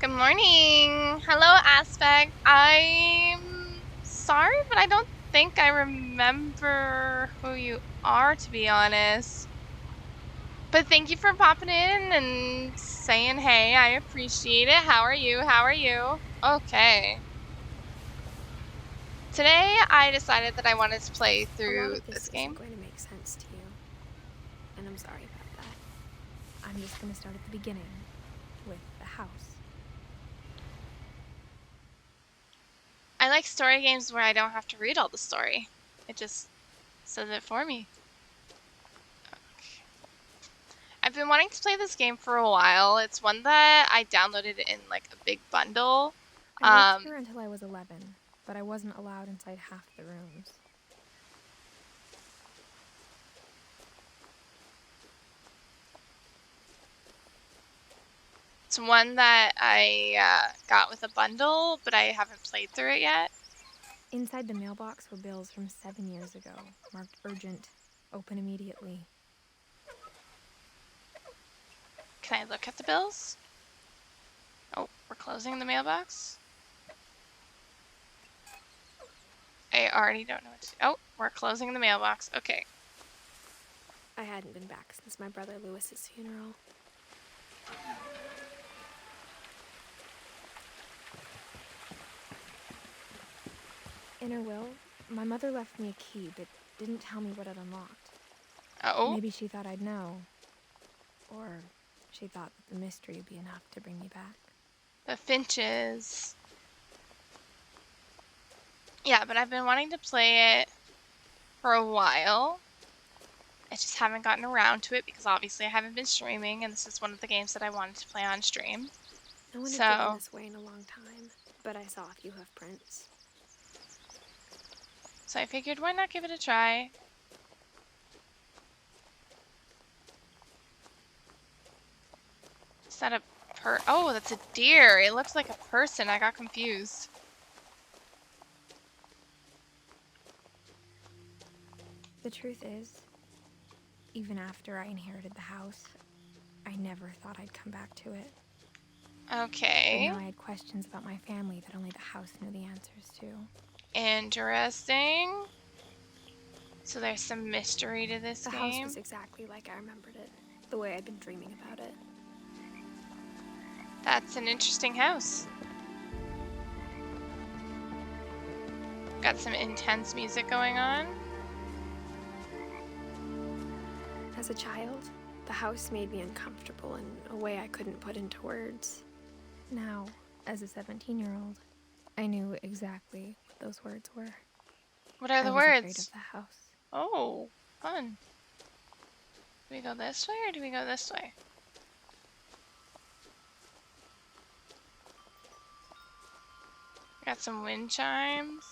Good morning. Hello, Aspect. I'm sorry, but I don't think I remember who you are, to be honest. But thank you for popping in and saying hey. I appreciate it. How are you? How are you? Okay. Today, I decided that I wanted to play A lot through of this this isn't game. going to make sense to you, and I'm sorry about that. I'm just going to start at the beginning with the house. I like story games where I don't have to read all the story. It just says it for me. Okay. I've been wanting to play this game for a while. It's one that I downloaded in like a big bundle. I lived here until I was 11, but I wasn't allowed inside half the rooms. It's one that I got with a bundle, but I haven't played through it yet. Inside the mailbox were bills from 7 years ago, marked urgent, open immediately. Can I look at the bills? Oh, we're closing the mailbox. I already don't know what to do. Oh, we're closing the mailbox. Okay. I hadn't been back since my brother Lewis's funeral. In her will, my mother left me a key, but didn't tell me what it unlocked. Oh, Maybe she thought I'd know. Or she thought that the mystery would be enough to bring me back. the Finches. Yeah, but I've been wanting to play it for a while. I just haven't gotten around to it because obviously I haven't been streaming, and this is one of the games that I wanted to play on stream. No one had driven So, this way in a long time, but I saw a few hoof prints. so I figured why not give it a try? Is that a oh, that's a deer. It looks like a person. I got confused. The truth is, even after I inherited the house, I never thought I'd come back to it. But Okay. now I had questions about my family that only the house knew the answers to. Interesting. So there's some mystery to this The house was game. exactly like I remembered it, the way I'd been dreaming about it. That's an interesting house. Got some intense music going on. As a child, the house made me uncomfortable in a way I couldn't put into words. Now, as a 17-year-old, I knew exactly what those words were. What are I the was afraid words? of the house. Oh, fun. Do we go this way or do we go this way? Got some wind chimes.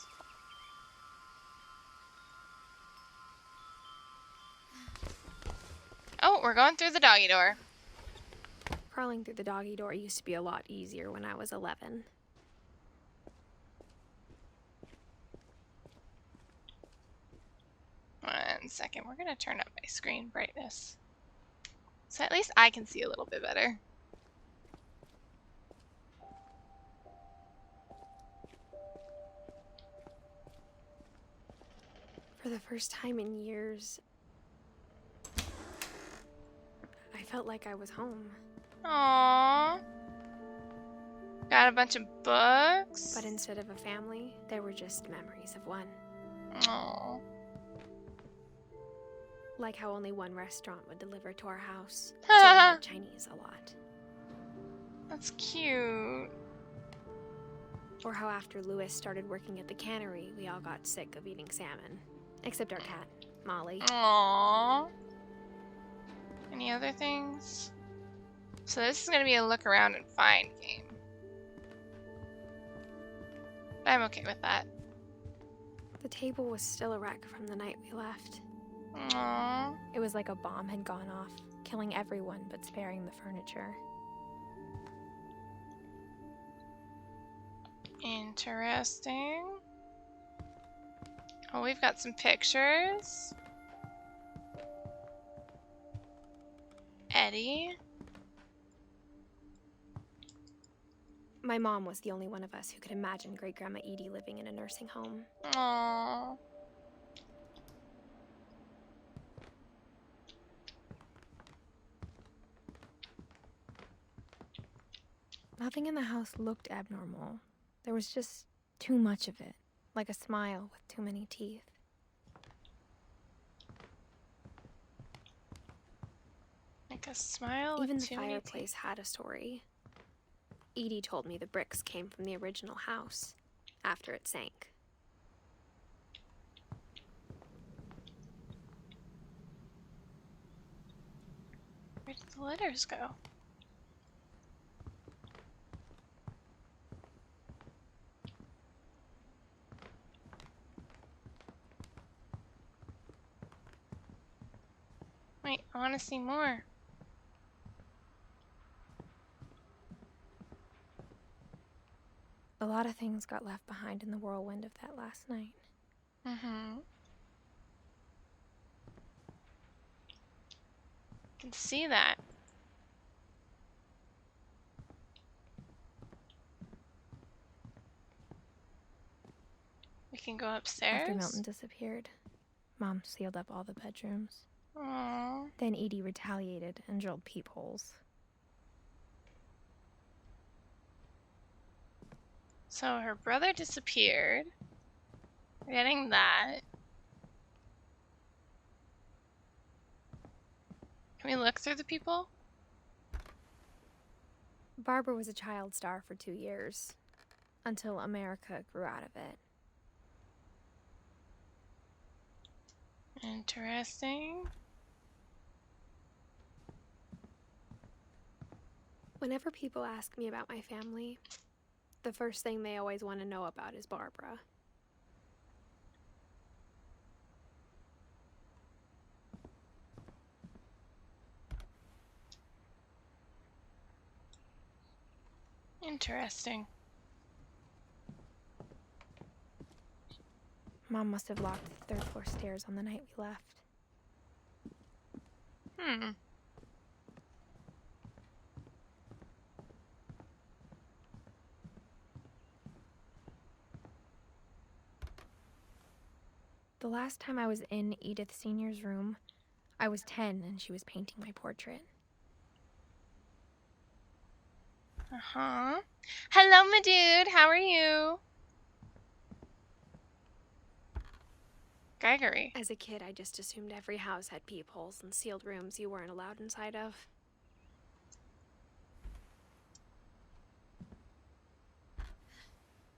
Oh, we're going through the doggy door. Crawling through the doggy door used to be a lot easier when I was 11. One second, we're gonna turn up my screen brightness. So at least I can see a little bit better. For the first time in years, I felt like I was home. Aww. Got a bunch of books. But instead of a family, there were just memories of one. Aww. Like how only one restaurant would deliver to our house, so I had Chinese a lot. That's cute. Or how after Lewis started working at the cannery, we all got sick of eating salmon. Except our cat, Molly. Aww. Any other things? So this is gonna be a look around and find game. I'm okay with that. The table was still a wreck from the night we left. Aww. It was like a bomb had gone off, killing everyone but sparing the furniture. Interesting. Oh, we've got some pictures. Eddie. My mom was the only one of us who could imagine Great-Grandma Edie living in a nursing home. Aww. Nothing in the house looked abnormal. There was just too much of it, like a smile with too many teeth. Like a smile Even with the too many fireplace teeth. had a story. Edie told me the bricks came from the original house, after it sank. Where did the letters go? Wait, I want to see more. A lot of things got left behind in the whirlwind of that last night. Mm-hmm. I can see that. We can go upstairs? After Milton disappeared, Mom sealed up all the bedrooms. Aww. Then Edie retaliated and drilled peepholes. So her brother disappeared. We're getting that. Can we look through the people? Barbara was a child star for 2 years, until America grew out of it. Interesting. Whenever people ask me about my family, the first thing they always want to know about is Barbara. Interesting. Mom must have locked the third floor stairs on the night we left. Hmm. The last time I was in Edith Sr.'s room, I was 10 and she was painting my portrait. Uh-huh. Hello, my dude. How are you? Gregory. As a kid, I just assumed every house had peepholes and sealed rooms you weren't allowed inside of.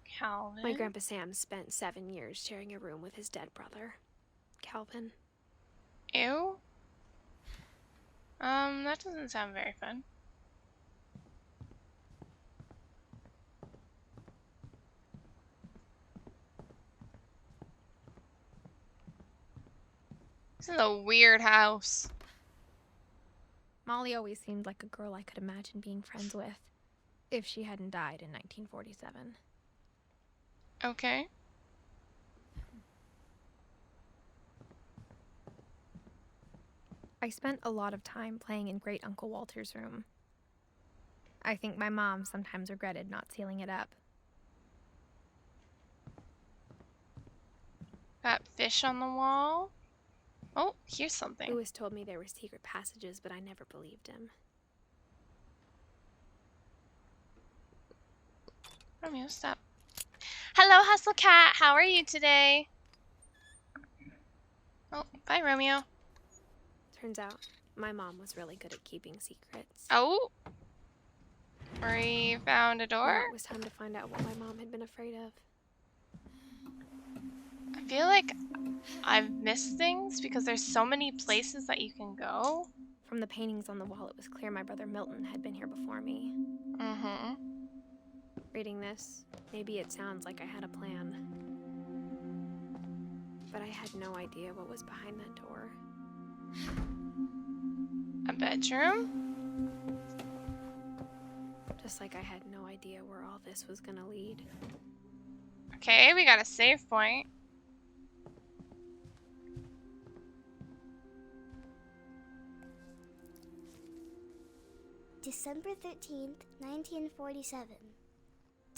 Calvin. My Grandpa Sam spent 7 years sharing a room with his dead brother, Calvin. Ew. That doesn't sound very fun. This is a weird house. Molly always seemed like a girl I could imagine being friends with, if she hadn't died in 1947. Okay. I spent a lot of time playing in Great Uncle Walter's room. I think my mom sometimes regretted not sealing it up. Got fish on the wall. Oh, here's something. Lewis told me there were secret passages, but I never believed him. Romeo, stop. Hello, Hustle Cat. How are you today? Oh, bye, Romeo. Turns out, my mom was really good at keeping secrets. Oh. We found a door. Now it was time to find out what my mom had been afraid of. I feel like I've missed things because there's so many places that you can go. From the paintings on the wall, it was clear my brother Milton had been here before me. Mm-hmm. Reading this, maybe it sounds like I had a plan. But I had no idea what was behind that door. A bedroom? Just like I had no idea where all this was gonna lead. Okay, we got a save point. December 13th, 1947.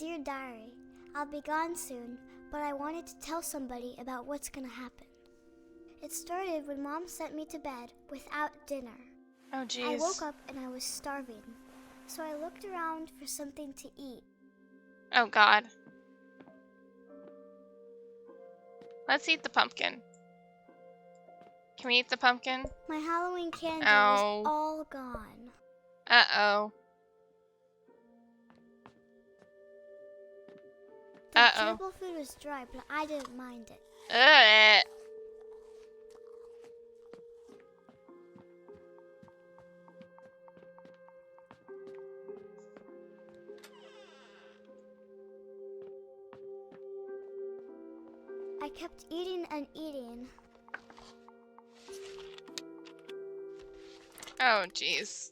Dear Diary, I'll be gone soon, but I wanted to tell somebody about what's gonna happen. It started when Mom sent me to bed without dinner. Oh, jeez. I woke up and I was starving, so I looked around for something to eat. Oh, God. Let's eat the pumpkin. Can we eat the pumpkin? My Halloween candy Oh. was all gone. Uh-oh. The Uh-oh. gerbil food was dry, but I didn't mind it. Ugh. I kept eating and eating. Oh, jeez.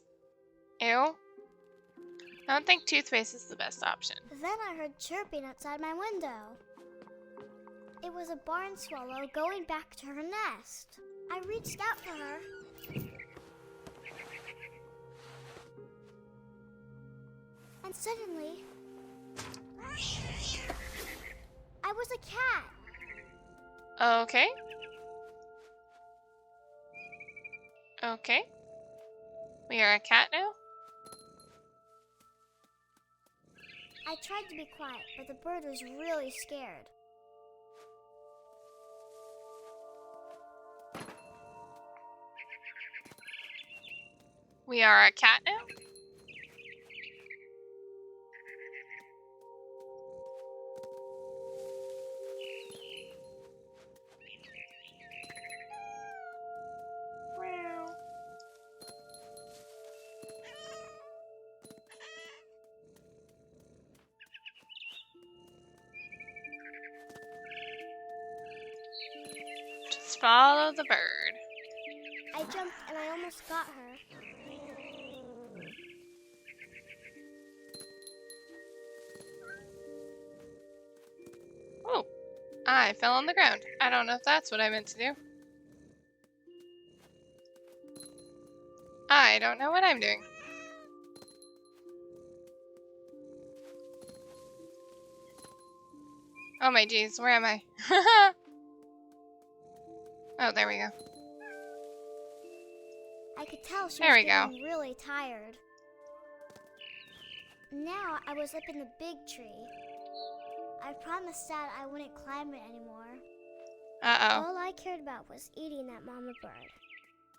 Ew. I don't think toothpaste is the best option. Then I heard chirping outside my window. It was a barn swallow going back to her nest. I reached out for her. And suddenly, I was a cat. Okay. Okay. We are a cat now? I tried to be quiet, but the bird was really scared. We are a cat now? Meow. Just follow the bird. I jumped and I almost got her. Oh, I fell on the ground. I don't know if that's what I meant to do. I don't know what I'm doing. Oh my jeez, where am I? Oh, there we go. I could tell she There was we go. getting really tired. Now I was up in the big tree. I promised Dad I wouldn't climb it anymore. Uh-oh. All I cared about was eating that mama bird.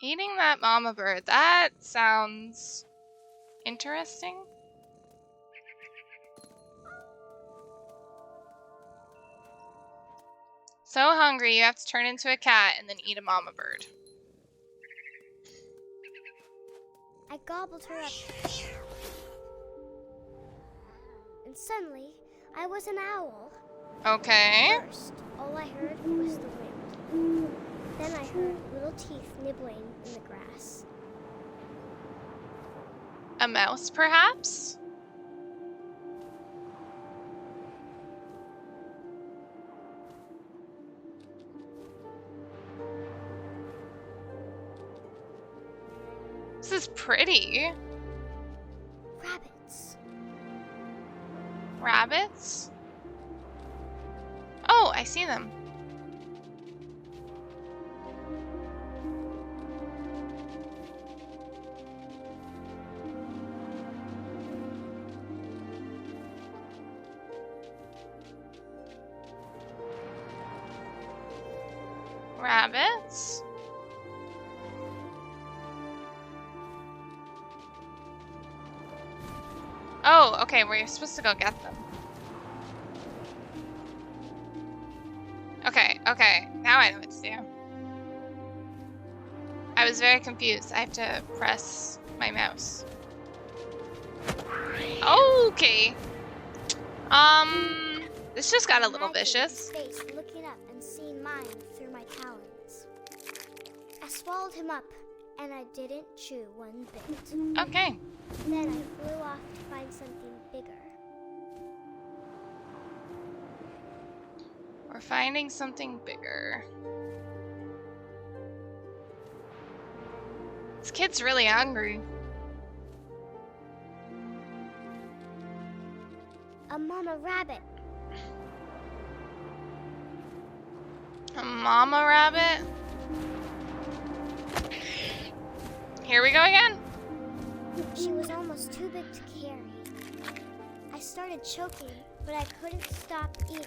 Eating that mama bird. That sounds interesting. So hungry you have to turn into a cat and then eat a mama bird. I gobbled her up. And suddenly, I was an owl. Okay. First, all I heard was the wind. Then I heard little teeth nibbling in the grass. A mouse, perhaps? This is pretty. Rabbits. Rabbits? Oh, I see them. Rabbits? Oh, okay, we're supposed to go get them. Okay, now I know what to do. I was very confused. I have to press my mouse. Okay. This just got a little Imagine vicious. his face looking up and seeing mine through my talons. I swallowed him up, and I didn't chew one bit. Okay. Then I flew off to find something bigger. We're finding something bigger. This kid's really hungry. A mama rabbit. A mama rabbit? Here we go again. She was almost too big to carry. I started choking, but I couldn't stop eating.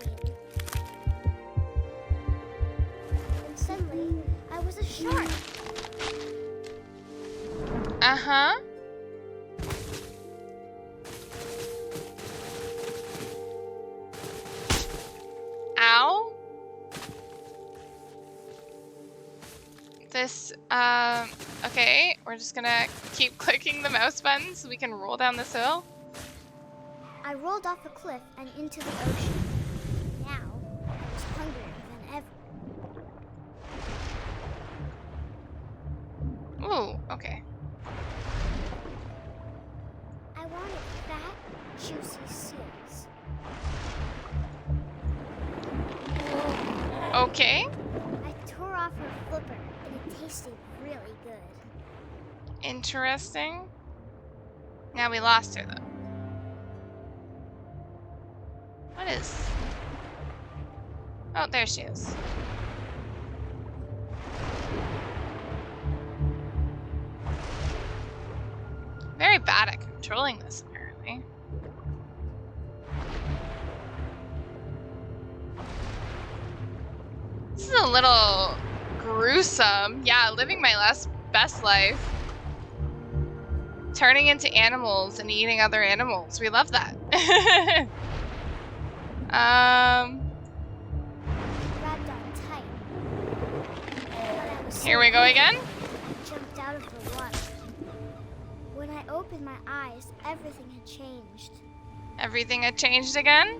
And suddenly, I was a shark. Uh-huh. Ow. This, okay, we're just gonna keep clicking the mouse button so we can roll down this hill. I rolled off a cliff and into the ocean. Now, I was hungrier than ever. Ooh, okay. I wanted fat, juicy seals. Okay. I tore off her flipper, and it tasted really good. Interesting. Now we lost her, though. What is... Oh, there she is. Very bad at controlling this, apparently. This is a little gruesome. Yeah, living my best life. Turning into animals and eating other animals. We love that. Grabbed on tight. But I was Here we go again. jumped out of the water. When I opened my eyes, everything had changed. Everything had changed again.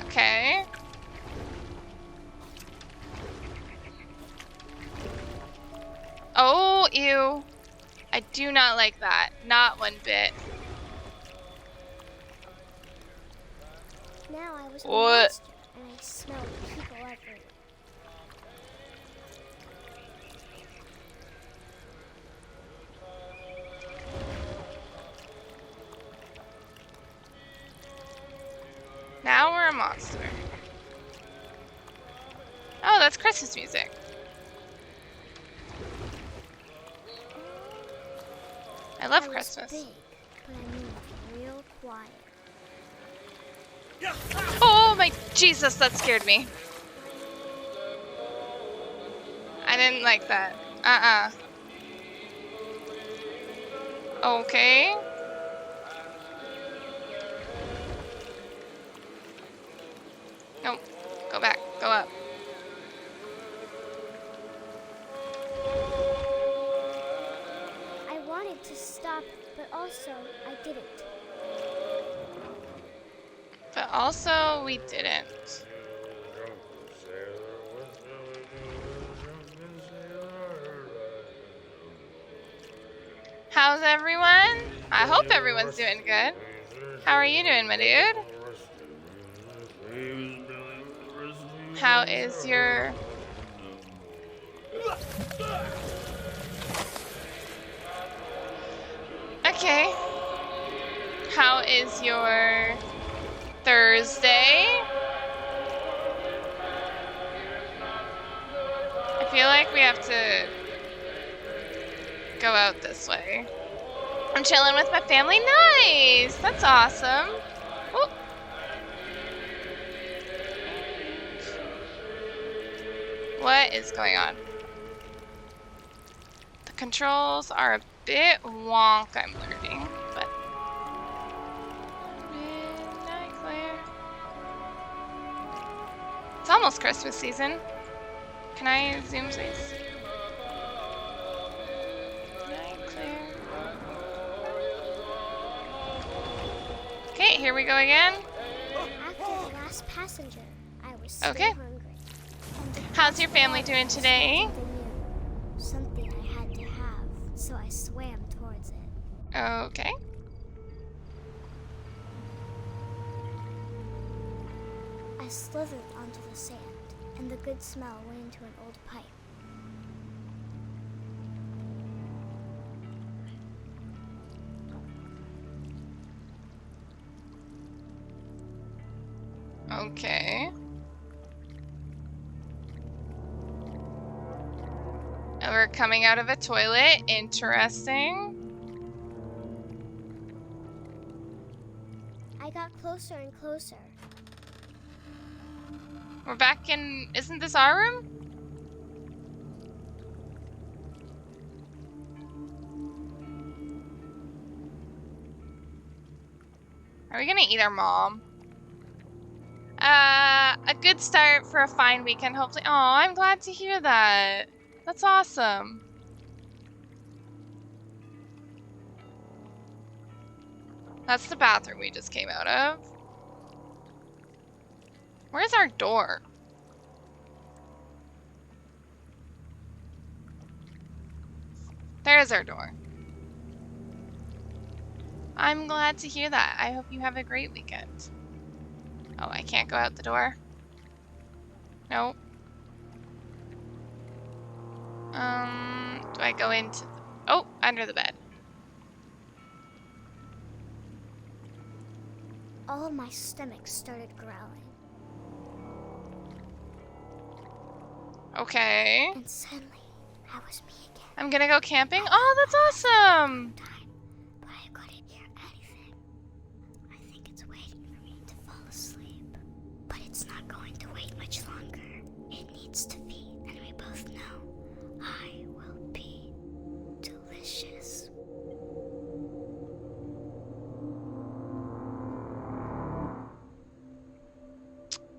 Okay. Oh, ew. I do not like that. Not one bit. Now I was a What? monster, and I smelled people everywhere. Now we're a monster. Oh, that's Christmas music. I love I was Christmas. big, but I moved real quiet. Oh my Jesus, that scared me. I didn't like that. Okay. Nope. Go back. Go up. I wanted to stop, but also I didn't. But also, we didn't. How's everyone? I hope everyone's doing good. How are you doing, my dude? How is your... Okay. How is your Thursday? I feel like we have to go out this way. I'm chilling with my family. Nice! That's awesome. Ooh. What is going on? The controls are a bit wonk, I'm learning, but... Midnight Glare. It's almost Christmas season. Can I zoom, please? Midnight Glare. Okay, here we go again. After the last passenger, I was so Okay. hungry. And the How's your family doing today? something I had to have, so I swam towards it. Okay. I slithered onto the sand, and the good smell went into an old pipe. Okay. And we're coming out of a toilet. Interesting. I got closer and closer. We're back in... Isn't this our room? Are we gonna eat our mom? A good start for a fine weekend, hopefully. Oh, I'm glad to hear that. That's awesome. That's the bathroom we just came out of. Where's our door? There's our door. I'm glad to hear that. I hope you have a great weekend. Oh, I can't go out the door. Nope. Do I go into the... Oh, under the bed. All of my stomach started growling. Okay. And suddenly, I was me again. I'm gonna go camping. Oh, that's awesome! But I couldn't hear anything. I think it's waiting for me to fall asleep. But it's not going to wait much longer. It needs to feed, and we both know I will be delicious.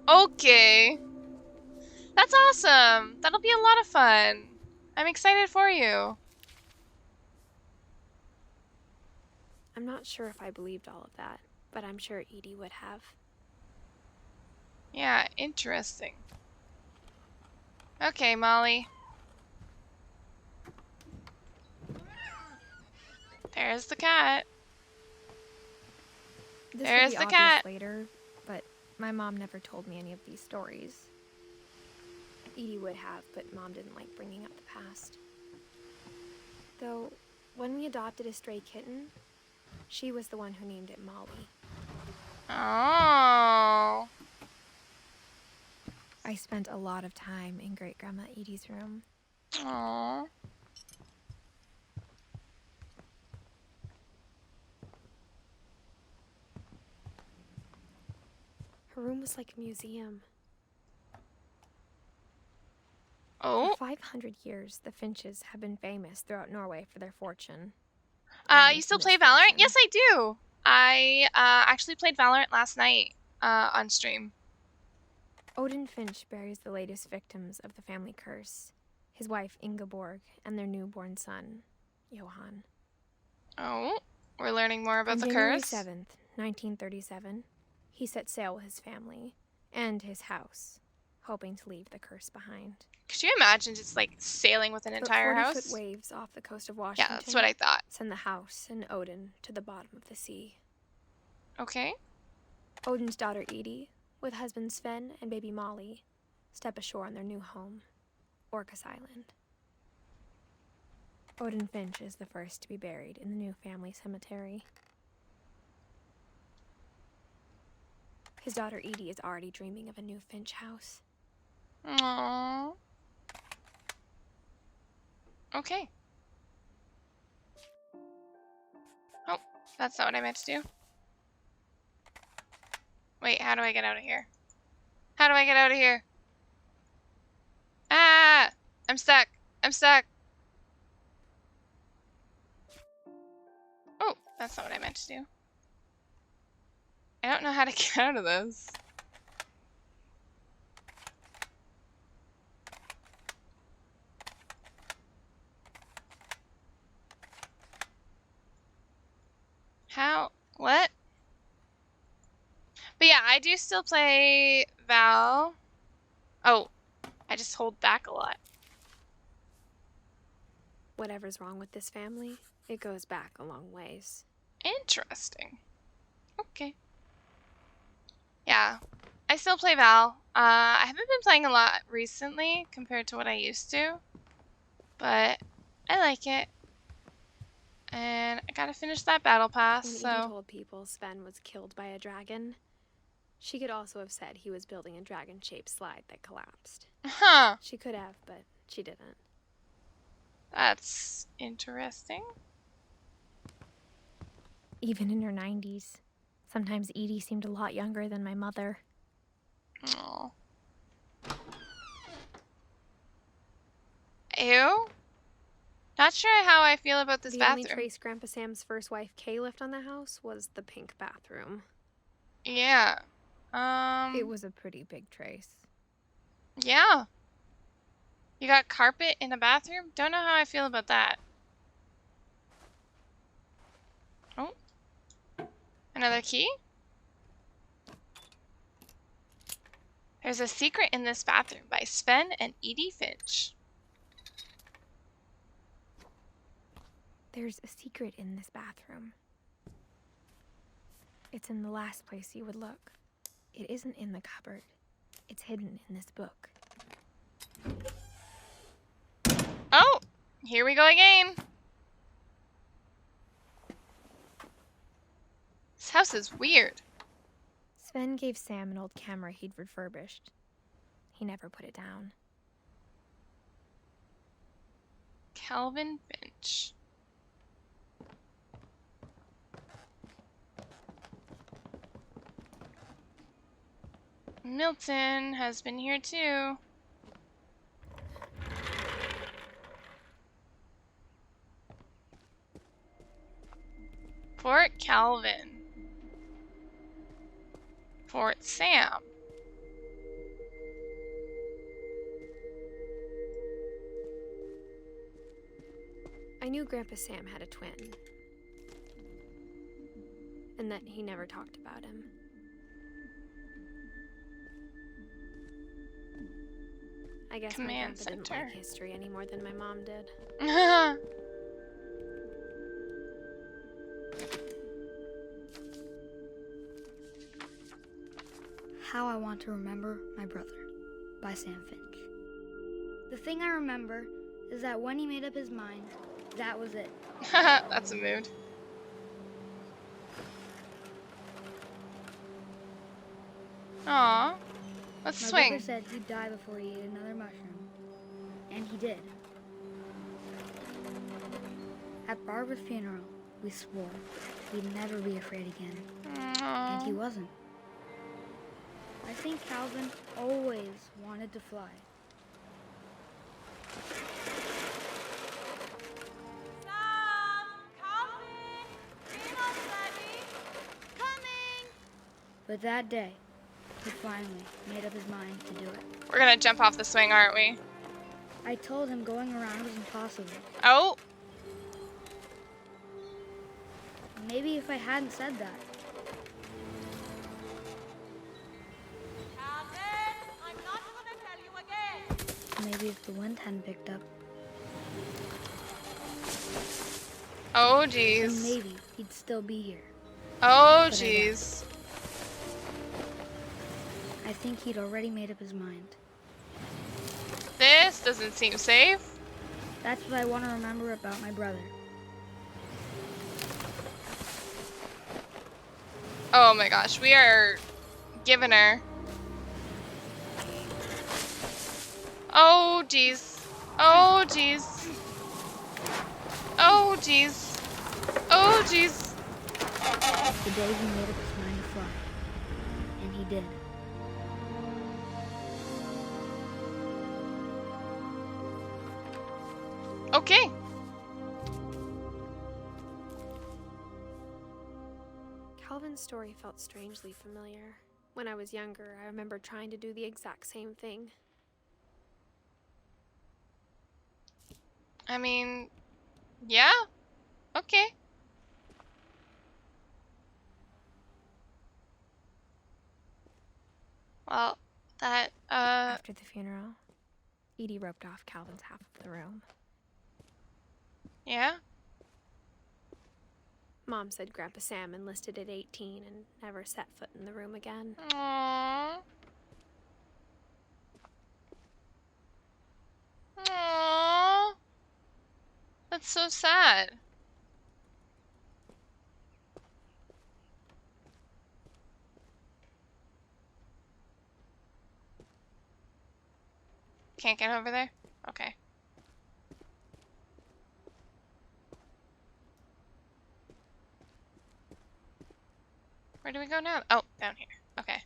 Okay. That's awesome. That'll be a lot of fun. I'm excited for you. I'm not sure if I believed all of that, but I'm sure Edie would have. Yeah, interesting. Okay, Molly. There's the cat. There's the cat. Later, but my mom never told me any of these stories. Edie would have, but Mom didn't like bringing up the past. Though, when we adopted a stray kitten, she was the one who named it Molly. Oh. I spent a lot of time in Great-Grandma Edie's room. Aww. Her room was like a museum. Oh. For 500 years, the Finches have been famous throughout Norway for their fortune. You still play Valorant? Yes, I do. I actually played Valorant last night on stream. Odin Finch buries the latest victims of the family curse, his wife Ingeborg and their newborn son, Johan. Oh, we're learning more about the January curse. 7th, 1937, he set sail with his family and his house, hoping to leave the curse behind. Could you imagine just like sailing with an entire house? 40-foot waves off the coast of Washington. Yeah, that's what I thought. Send the house and Odin to the bottom of the sea. Okay. Odin's daughter Edie, with husband Sven and baby Molly, step ashore on their new home, Orcas Island. Odin Finch is the first to be buried in the new family cemetery. His daughter Edie is already dreaming of a new Finch house. Aww. Okay. Oh, that's not what I meant to do. Wait, how do I get out of here? How do I get out of here? Ah! I'm stuck. I'm stuck. Oh, that's not what I meant to do. I don't know how to get out of this. How? What? But yeah, I do still play Val. Oh, I just hold back a lot. Whatever's wrong with this family, it goes back a long ways. Interesting. Okay. Yeah, I still play Val. I haven't been playing a lot recently compared to what I used to, but I like it. And I gotta finish that battle pass, When so... Edie told people Sven was killed by a dragon, She could also have said he was building a dragon-shaped slide that collapsed. Huh. She could have, but she didn't. That's interesting. Even in her 90s, sometimes Edie seemed a lot younger than my mother. Oh. Ew. Not sure how I feel about this The bathroom. only trace Grandpa Sam's first wife Kay left on the house was the pink bathroom. Yeah. It was a pretty big trace. Yeah. You got carpet in the bathroom? Don't know how I feel about that. Oh. Another key? There's a secret in this bathroom by Sven and Edie Finch. There's a secret in this bathroom. It's in the last place you would look. It isn't in the cupboard. It's hidden in this book. Oh! Here we go again. This house is weird. Sven gave Sam an old camera he'd refurbished. He never put it down. Calvin Finch. Milton has been here too. Fort Calvin. Fort Sam. I knew Grandpa Sam had a twin. And that he never talked about him. I guess my Command grandpa didn't center. like history any more than my mom did. How I Want to Remember My Brother by Sam Finch. The thing I remember is that when he made up his mind, that was it. That's a mood. Aw. Let's My swing. brother said he'd die before he ate another mushroom. And he did. At Barbara's funeral, we swore we'd never be afraid again. And he Aw. wasn't. I think Calvin always wanted to fly. But that day, he finally made up his mind to do it. We're gonna jump off the swing, aren't we? I told him going around was impossible. Oh! Maybe if I hadn't said that. I'm not gonna tell you again. Maybe if the wind hadn't picked up, Oh, then jeez. maybe he'd still be here. Oh, But I jeez. I think he'd already made up his mind. This doesn't seem safe. That's what I want to remember about my brother. Oh my gosh, we are giving her. Oh, jeez. Oh, jeez. Oh, jeez. Oh, jeez. The day he made up his mind to fly. And he did. Okay. Calvin's story felt strangely familiar. When I was younger, I remember trying to do the exact same thing. I mean, yeah. Okay. Well, that, After the funeral, Edie roped off Calvin's half of the room. yeah. Mom said Grandpa Sam enlisted at 18 and never set foot in the room again. Aww. Aww. That's so sad. Can't get over there? Okay. Where do we go now? Oh, down here. Okay.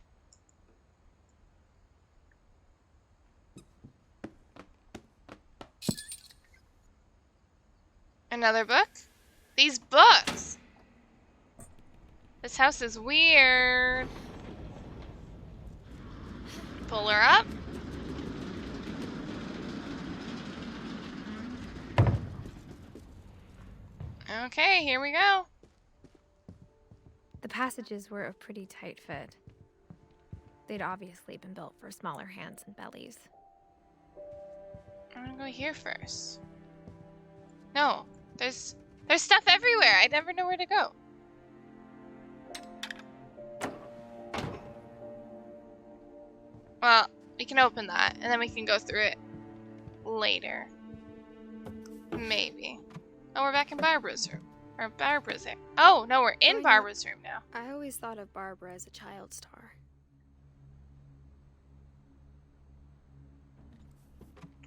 Another book? These books! This house is weird. Pull her up. Okay, here we go. The passages were a pretty tight fit. They'd obviously been built for smaller hands and bellies. I'm gonna go here first. No, there's stuff everywhere. I never know where to go. Well, we can open that, and then we can go through it later. Maybe. Oh, we're back in Barbara's room. Or Barbara's there. Oh, no, we're in Barbara's room now. I always thought of Barbara as a child star.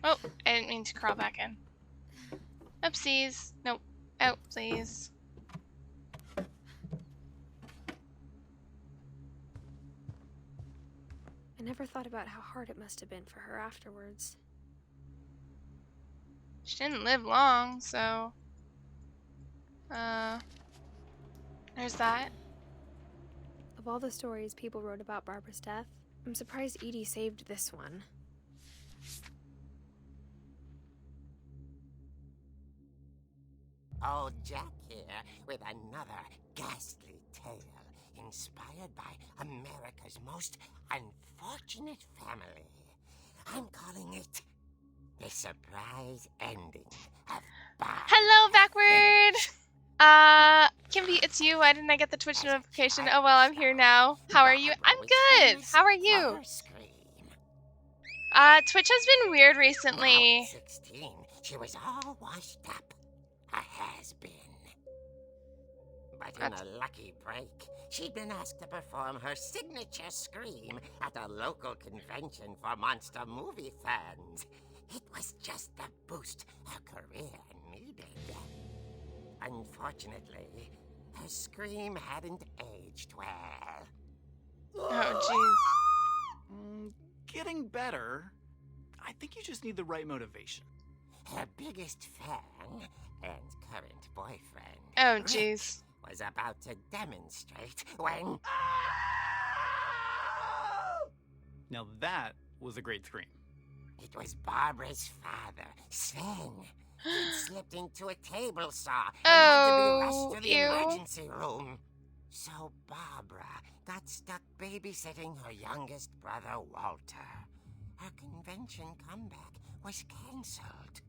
Oh, I didn't mean to crawl back in. Oopsies. Nope. Out, please. I never thought about how hard it must have been for her afterwards. She didn't live long, so... There's that. Of all the stories people wrote about Barbara's death, I'm surprised Edie saved this one. Old Jack here with another ghastly tale inspired by America's most unfortunate family. I'm calling it The Surprise Ending of Barbara. Hello, Backward! Kimby, it's you. Why didn't I get the Twitch notification? Oh well, I'm here now. How are you? I'm good! How are you? Twitch has been weird recently. At 16, she was all washed up. A has-been. But in a lucky break, she'd been asked to perform her signature scream at a local convention for monster movie fans. It was just the boost her career needed. Unfortunately, her scream hadn't aged well. Oh, jeez. Getting better. I think you just need the right motivation. Her biggest fan and current boyfriend, Oh, jeez. was about to demonstrate when... Now that was a great scream. It was Barbara's father, Sven. He'd slipped into a table saw and had to be rushed to the ew. emergency room. So Barbara got stuck babysitting her youngest brother, Walter. Her convention comeback was cancelled.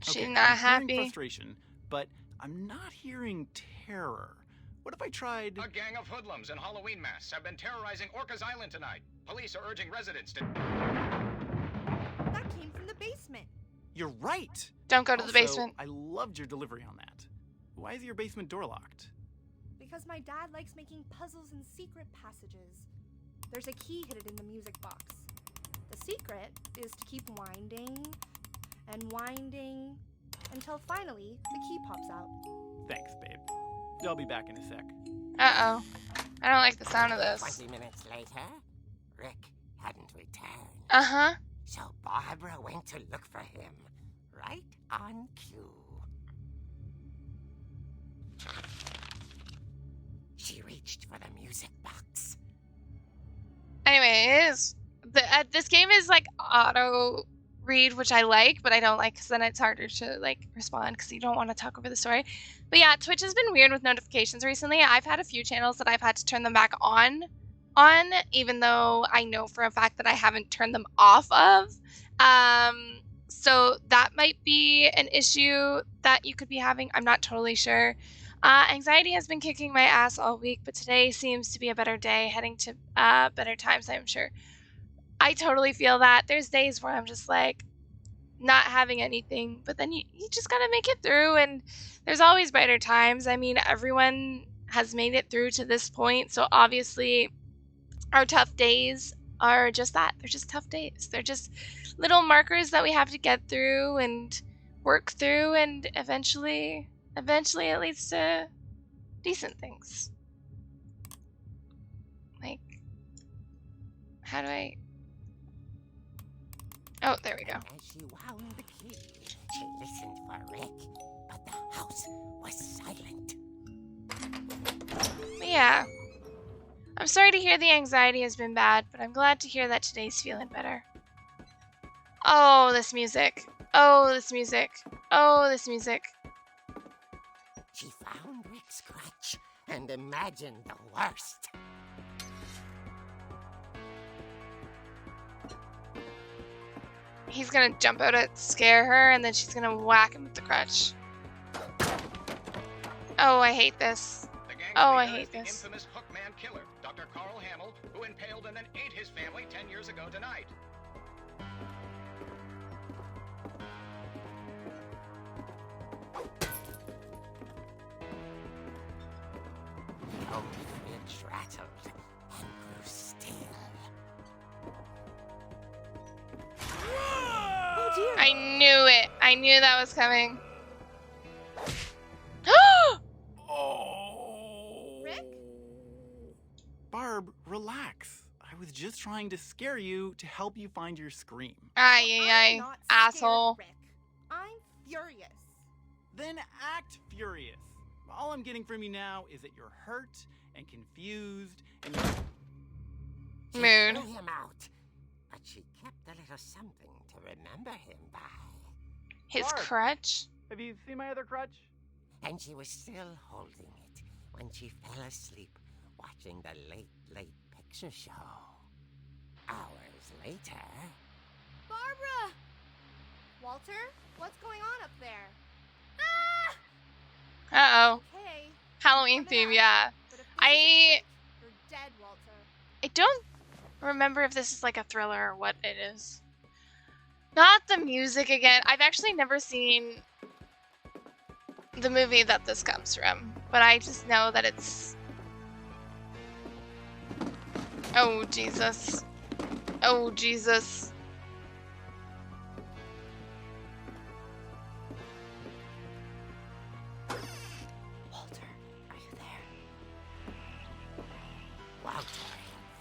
She's Okay, not I'm hearing happy. frustration, but I'm not hearing terror. What if I tried... A gang of hoodlums in Halloween masks have been terrorizing Orcas Island tonight. Police are urging residents to... That came from the basement. You're right! Don't go to Also, the basement. I loved your delivery on that. Why is your basement door locked? Because my dad likes making puzzles and secret passages. There's a key hidden in the music box. The secret is to keep winding and winding until finally the key pops out. Thanks, babe. I'll be back in a sec. Uh-oh. I don't like the sound of this. 20 minutes later, Rick hadn't returned. Uh-huh. So Barbara went to look for him, right on cue. She reached for the music box. Anyway, it is... this game is, like, auto-read, which I like, but I don't like, because then it's harder to, like, respond, because you don't want to talk over the story. But yeah, Twitch has been weird with notifications recently. I've had a few channels that I've had to turn them back on, even though I know for a fact that I haven't turned them off of. So that might be an issue that you could be having. I'm not totally sure. Anxiety has been kicking my ass all week, but today seems to be a better day, heading to better times, I'm sure. I totally feel that. There's days where I'm just like not having anything, but then you just gotta make it through, and there's always brighter times. I mean, everyone has made it through to this point, so obviously our tough days are just that. They're just tough days. They're just little markers that we have to get through and work through, and eventually it leads to decent things. Like, how do I... Oh, there we go. And as she wound the key, she listened for Rick, but the house was silent. But yeah. I'm sorry to hear the anxiety has been bad, but I'm glad to hear that today's feeling better. Oh, this music. Oh, this music. Oh, this music. She found Rick's crutch and imagined the worst. He's gonna jump out at scare her, and then she's gonna whack him with the crutch. Oh, I hate this. The gang Oh, I leader hate is the this. infamous Hookman killer, Dr. Carl Hamill, who impaled and then ate his family 10 years ago tonight. Old Finch rattled and grew still. Oh dear. I knew it. I knew that was coming. Oh. Rick? Barb, relax. I was just trying to scare you to help you find your scream. Ay, I'm ay, not ay. scared, Asshole. Rick. I'm furious. Then act furious. All I'm getting from you now is that you're hurt and confused and you're... She Mood. threw him out, but she kept a little something to remember him by. His Barb. crutch? Have you seen my other crutch? And she was still holding it when she fell asleep watching the late picture show. Hours later... Barbara! Walter, what's going on up there? Uh-oh. Okay. Halloween coming theme, up. yeah. But if this I- is a trick, you're dead, Walter. I don't remember if this is like a thriller or what it is. Not the music again. I've actually never seen the movie that this comes from, but I just know that it's... Oh, Jesus. Oh, Jesus. Walter, are you there? Walter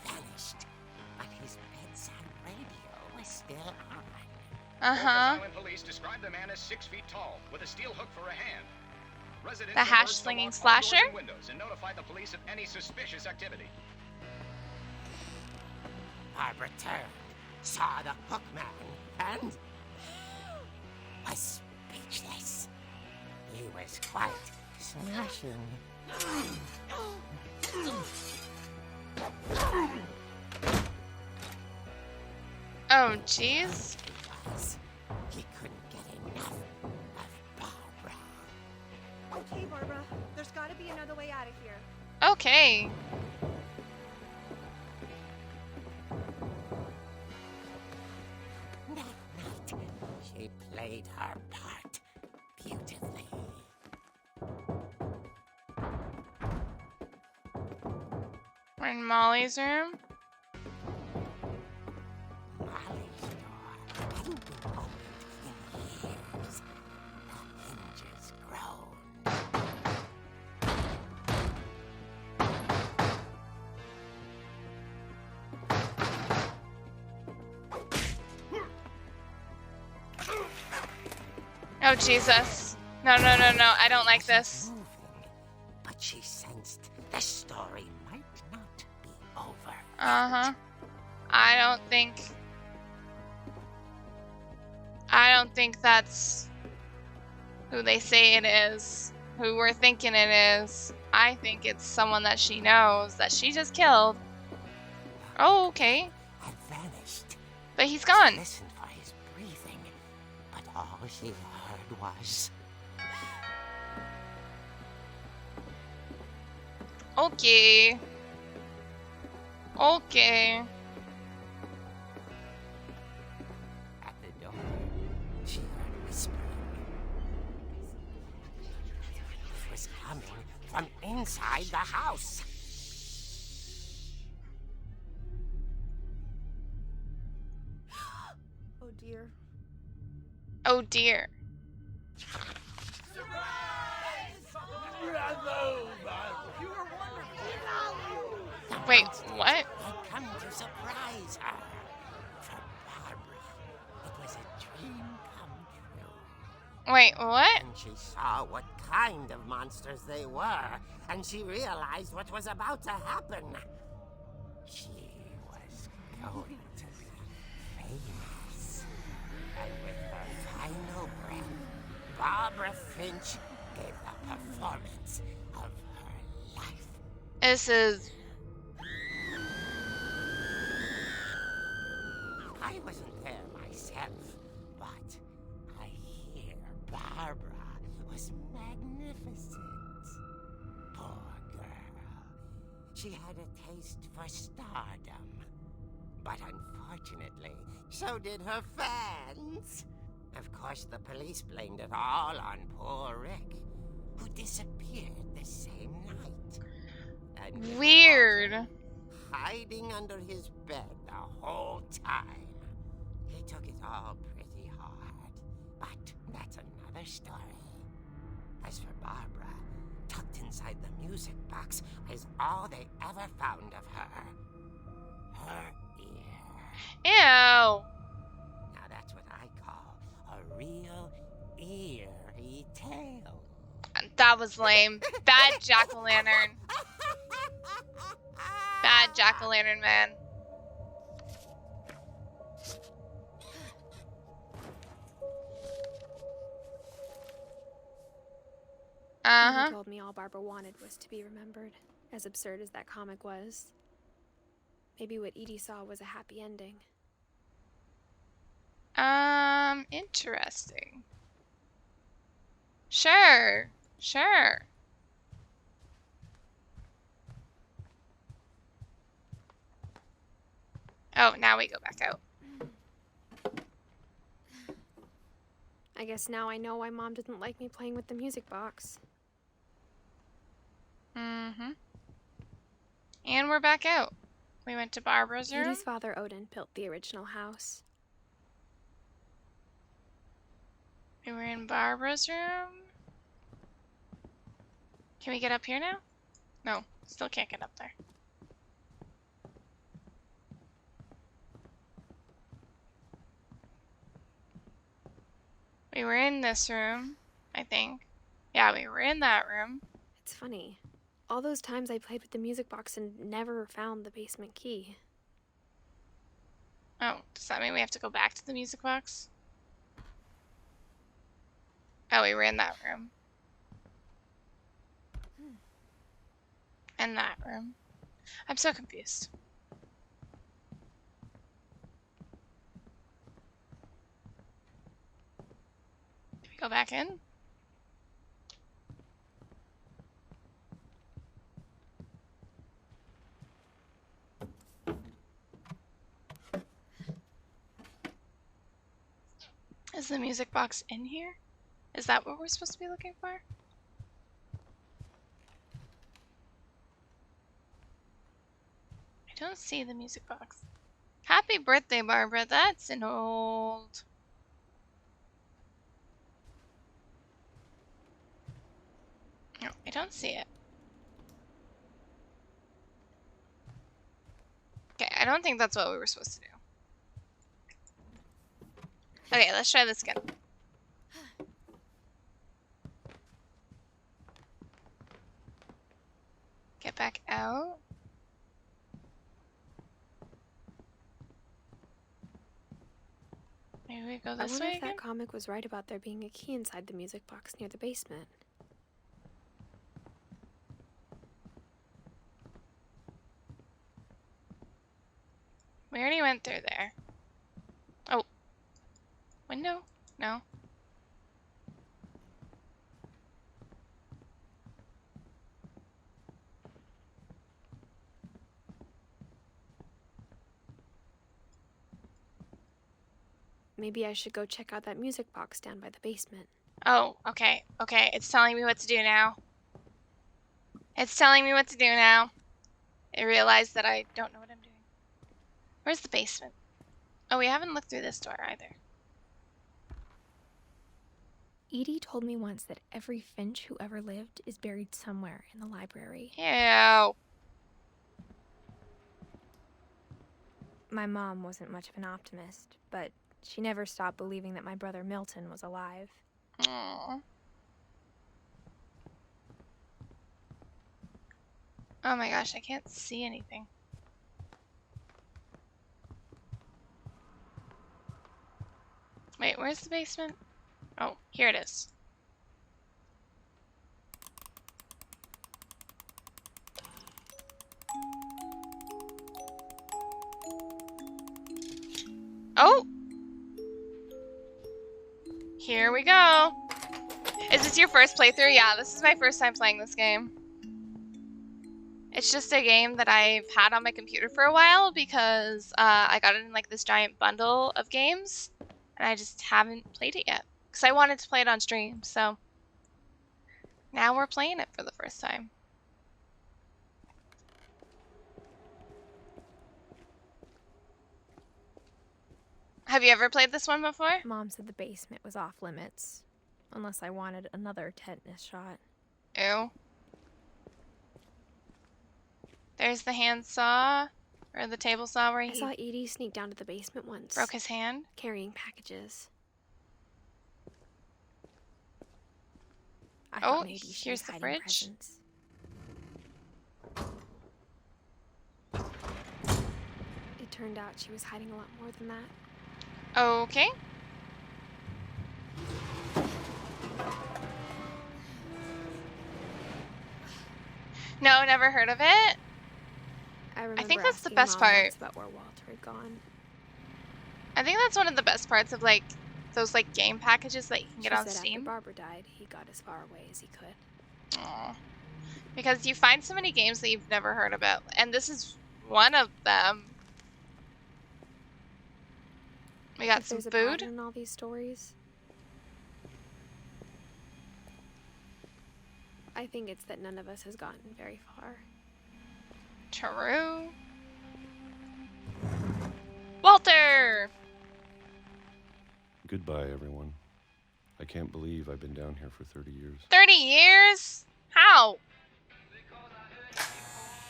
had vanished, but his bedside radio was still on. Uh-huh. Island police described the man as 6 feet tall, with a steel hook for a hand. Residents The were hash urged to slinging lock all doors slasher? and windows and notify the police of any suspicious activity. Barbara turned, saw the hook man, and was speechless. He was quite smashing. Oh, jeez. He couldn't get enough of Barbara. Okay, Barbara. There's gotta be another way out of here. Okay. That night, she played her part beautifully. We're in Molly's room. Molly's door hadn't been opened in years. The hinges groaned. Oh, Jesus. No, no, no, no. I don't like this. Moving, but she sensed the story might not be over. Uh-huh. I don't think that's who they say it is, who we're thinking it is. I think it's someone that she knows that she just killed. Oh, okay. Had vanished. But he's gone. Listened for his breathing, but all she heard was Okay. Okay. at the door. She heard whispering. It was coming from inside the house. Oh dear. Wait, what? I'd come to surprise her. For Barbara, it was a dream come true. Wait, what? And she saw what kind of monsters they were, and she realized what was about to happen. She was going to be famous. And with her final breath, Barbara Finch gave the performance of her life. This is... I wasn't there myself, but I hear Barbara was magnificent. Poor girl. She had a taste for stardom. But unfortunately, so did her fans. Of course, the police blamed it all on poor Rick, who disappeared the same night. And weird. Walter, hiding under his bed the whole time. He took it all pretty hard, but that's another story. As for Barbara, tucked inside the music box is all they ever found of her. Her ear. Ew. Now that's what I call a real eerie tale. That was lame. Bad jack-o'-lantern. Bad jack-o'-lantern man. He Uh-huh. told me all Barbara wanted was to be remembered, as absurd as that comic was. Maybe what Edith saw was a happy ending. Interesting. Sure. Sure. Oh, now we go back out. I guess now I know why Mom didn't like me playing with the music box. Mm-hmm. And we're back out. We went to Barbara's room. Edith's father, Odin, built the original house. We were in Barbara's room. Can we get up here now? No, still can't get up there. We were in this room, I think. Yeah, we were in that room. It's funny. All those times I played with the music box and never found the basement key. Oh, does that mean we have to go back to the music box? Oh, we were in that room. And that room. I'm so confused. Can we go back in? Is the music box in here? Is that what we're supposed to be looking for? I don't see the music box. Happy birthday, Barbara. That's an old... No, I don't see it. Okay, I don't think that's what we were supposed to do. Okay, let's try this again. Get back out. Maybe we go I this wonder way if again? that comic was right about there being a key inside the music box near the basement. We already went through there. Oh. Window? No. Maybe I should go check out that music box down by the basement. Oh, okay. Okay, it's telling me what to do now. It's telling me what to do now. I realized that I don't know what I'm doing. Where's the basement? Oh, we haven't looked through this door either. Edie told me once that every Finch who ever lived is buried somewhere in the library. Ew. My mom wasn't much of an optimist, but she never stopped believing that my brother Milton was alive. Aww. Oh my gosh, I can't see anything. Wait, where's the basement? Oh, here it is. Oh! Here we go. Is this your first playthrough? Yeah, this is my first time playing this game. It's just a game that I've had on my computer for a while because I got it in like this giant bundle of games and I just haven't played it yet because I wanted to play it on stream. So now we're playing it for the first time. Have you ever played this one before? Mom said the basement was off limits, unless I wanted another tetanus shot. Ew. There's the handsaw, or the table saw where I he saw Edie sneak down to the basement once, broke his hand. carrying packages. I Oh, thought maybe she here's was the hiding fridge. presents. It turned out she was hiding a lot more than that. Okay. No, never heard of it. I think that's the asking best Mom part. once about where Walter had gone. I think that's one of the best parts of like those like game packages that you can get She on said Steam. after Barbara died, he got as far away as he could. Aw. Because you find so many games that you've never heard about, and this is one of them. We got If some there's a food. pattern in all these stories, I think it's that none of us has gotten very far. True. Walter! Goodbye, everyone. I can't believe I've been down here for 30 years. 30 years? How?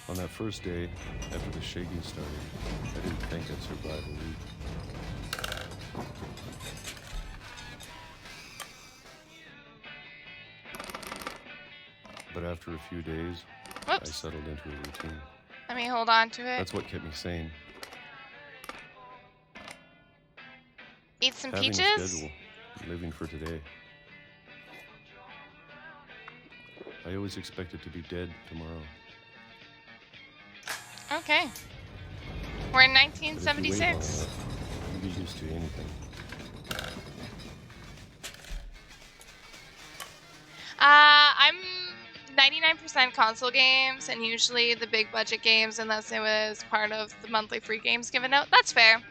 On that first day, after the shaking started, I didn't think I'd survive a week. But after a few days, I Whoops. settled into a routine. Let me hold on to it. That's what kept me sane. Eat some Having a peaches? schedule, living for today. I always expected to be dead tomorrow. Okay. We're in But if you wait long 1976. enough, you get used to anything. I'm 99% console games, and usually the big budget games, unless it was part of the monthly free games given out. That's fair.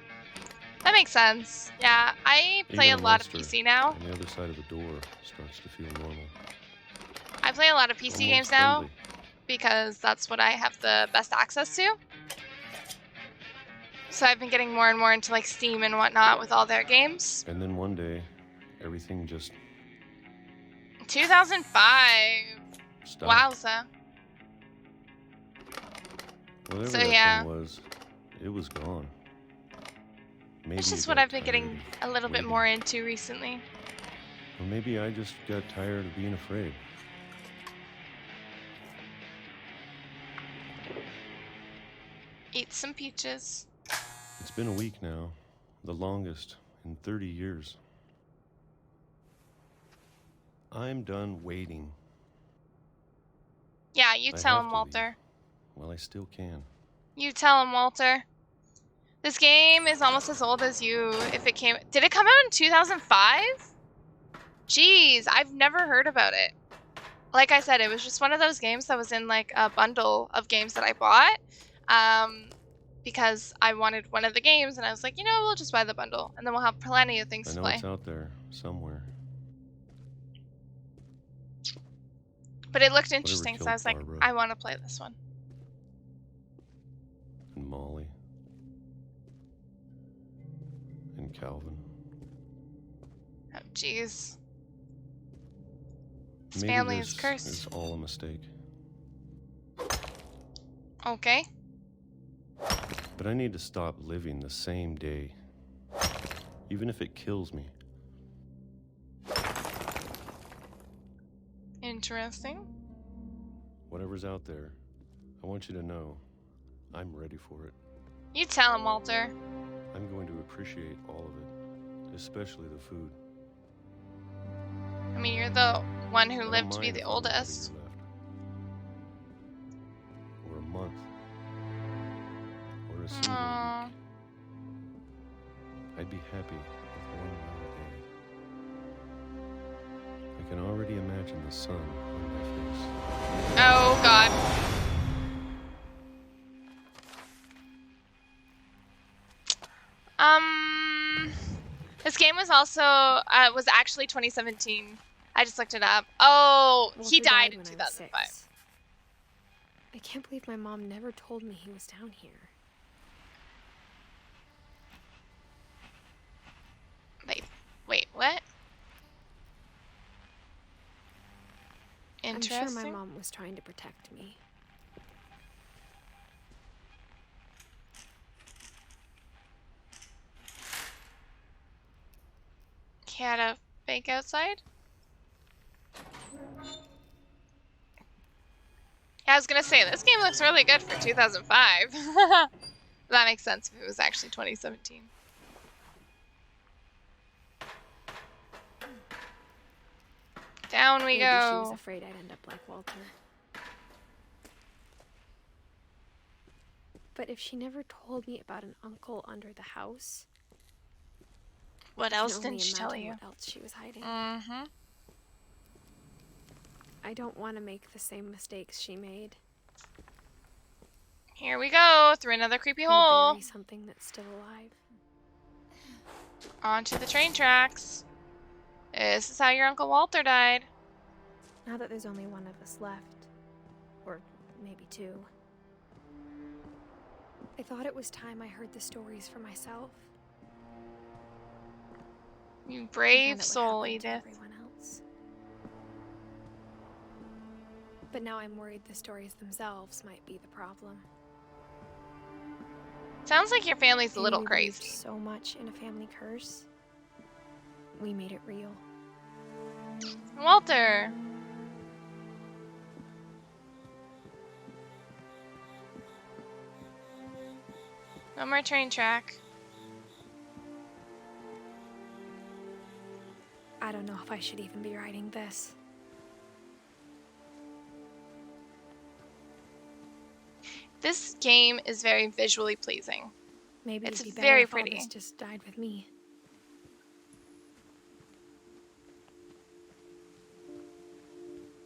That makes sense. Yeah, I play Even a lot of monster PC now. on the other side of the door starts to feel normal. I play a lot of PC Almost games now friendly. because that's what I have the best access to. So I've been getting more and more into like Steam and whatnot with all their games. And then one day, everything just 2005. stopped. Wowza. Whatever So, that yeah. thing was, it was gone. Maybe It's it just what got I've been tired getting of a little bit waiting. more into recently. Or maybe I just got tired of being afraid. Eat some peaches. It's been a week now, the longest in 30 years. I'm done waiting. Yeah, you I tell have him, to Walter. Well, I still can. You tell him, Walter. This game is almost as old as you. If it came, did it come out in 2005? Jeez, I've never heard about it. Like I said, it was just one of those games that was in like a bundle of games that I bought. Because I wanted one of the games, and I was like, you know, we'll just buy the bundle, and then we'll have plenty of things I to know play. it's out there somewhere. But it looked interesting, so killed I was like, Barbara? I want to play this one. And Molly. And Calvin. Oh, jeez. His Maybe family is this cursed. is all a mistake. Okay. But I need to stop living the same day. Even if it kills me. Interesting. Whatever's out there, I want you to know I'm ready for it. You tell him, Walter. I'm going to appreciate all of it, especially the food. I mean, you're the one who I don't lived to be mind the if only a oldest. year left. Or a month. Or a single Aww. week. I'd be happy with one more day. I can already imagine the sun on my face. Oh, God. This game was also, was actually 2017. I just looked it up. Oh, he Walter died in when I was 2005. 6. I can't believe my mom never told me he was down here. Wait, what? I'm Interesting. sure my mom was trying to protect me. He had a fake outside? Yeah, I was gonna say, this game looks really good for 2005. That makes sense if it was actually 2017. Down we Maybe she was go. afraid I'd end up like Walter. But if she never told me about an uncle under the house, What I can else only didn't she tell imagine you? what else she was hiding. Mm-hmm. I don't want to make the same mistakes she made. Here we go, through another creepy And hole. bury something that's still alive. Onto the train tracks. This is how your Uncle Walter died. Now that there's only one of us left, or maybe two, I thought it was time I heard the stories for myself. You and brave found out what soul, happened to Edith. everyone else. But now I'm worried the stories themselves might be the problem. Sounds like your family's a Maybe little we believed crazy. so much in a family curse, we made it real. Walter. No more train track. I don't know if I should even be writing this. This game is very visually pleasing. Maybe It's it'd be better very if all pretty. this just died with me.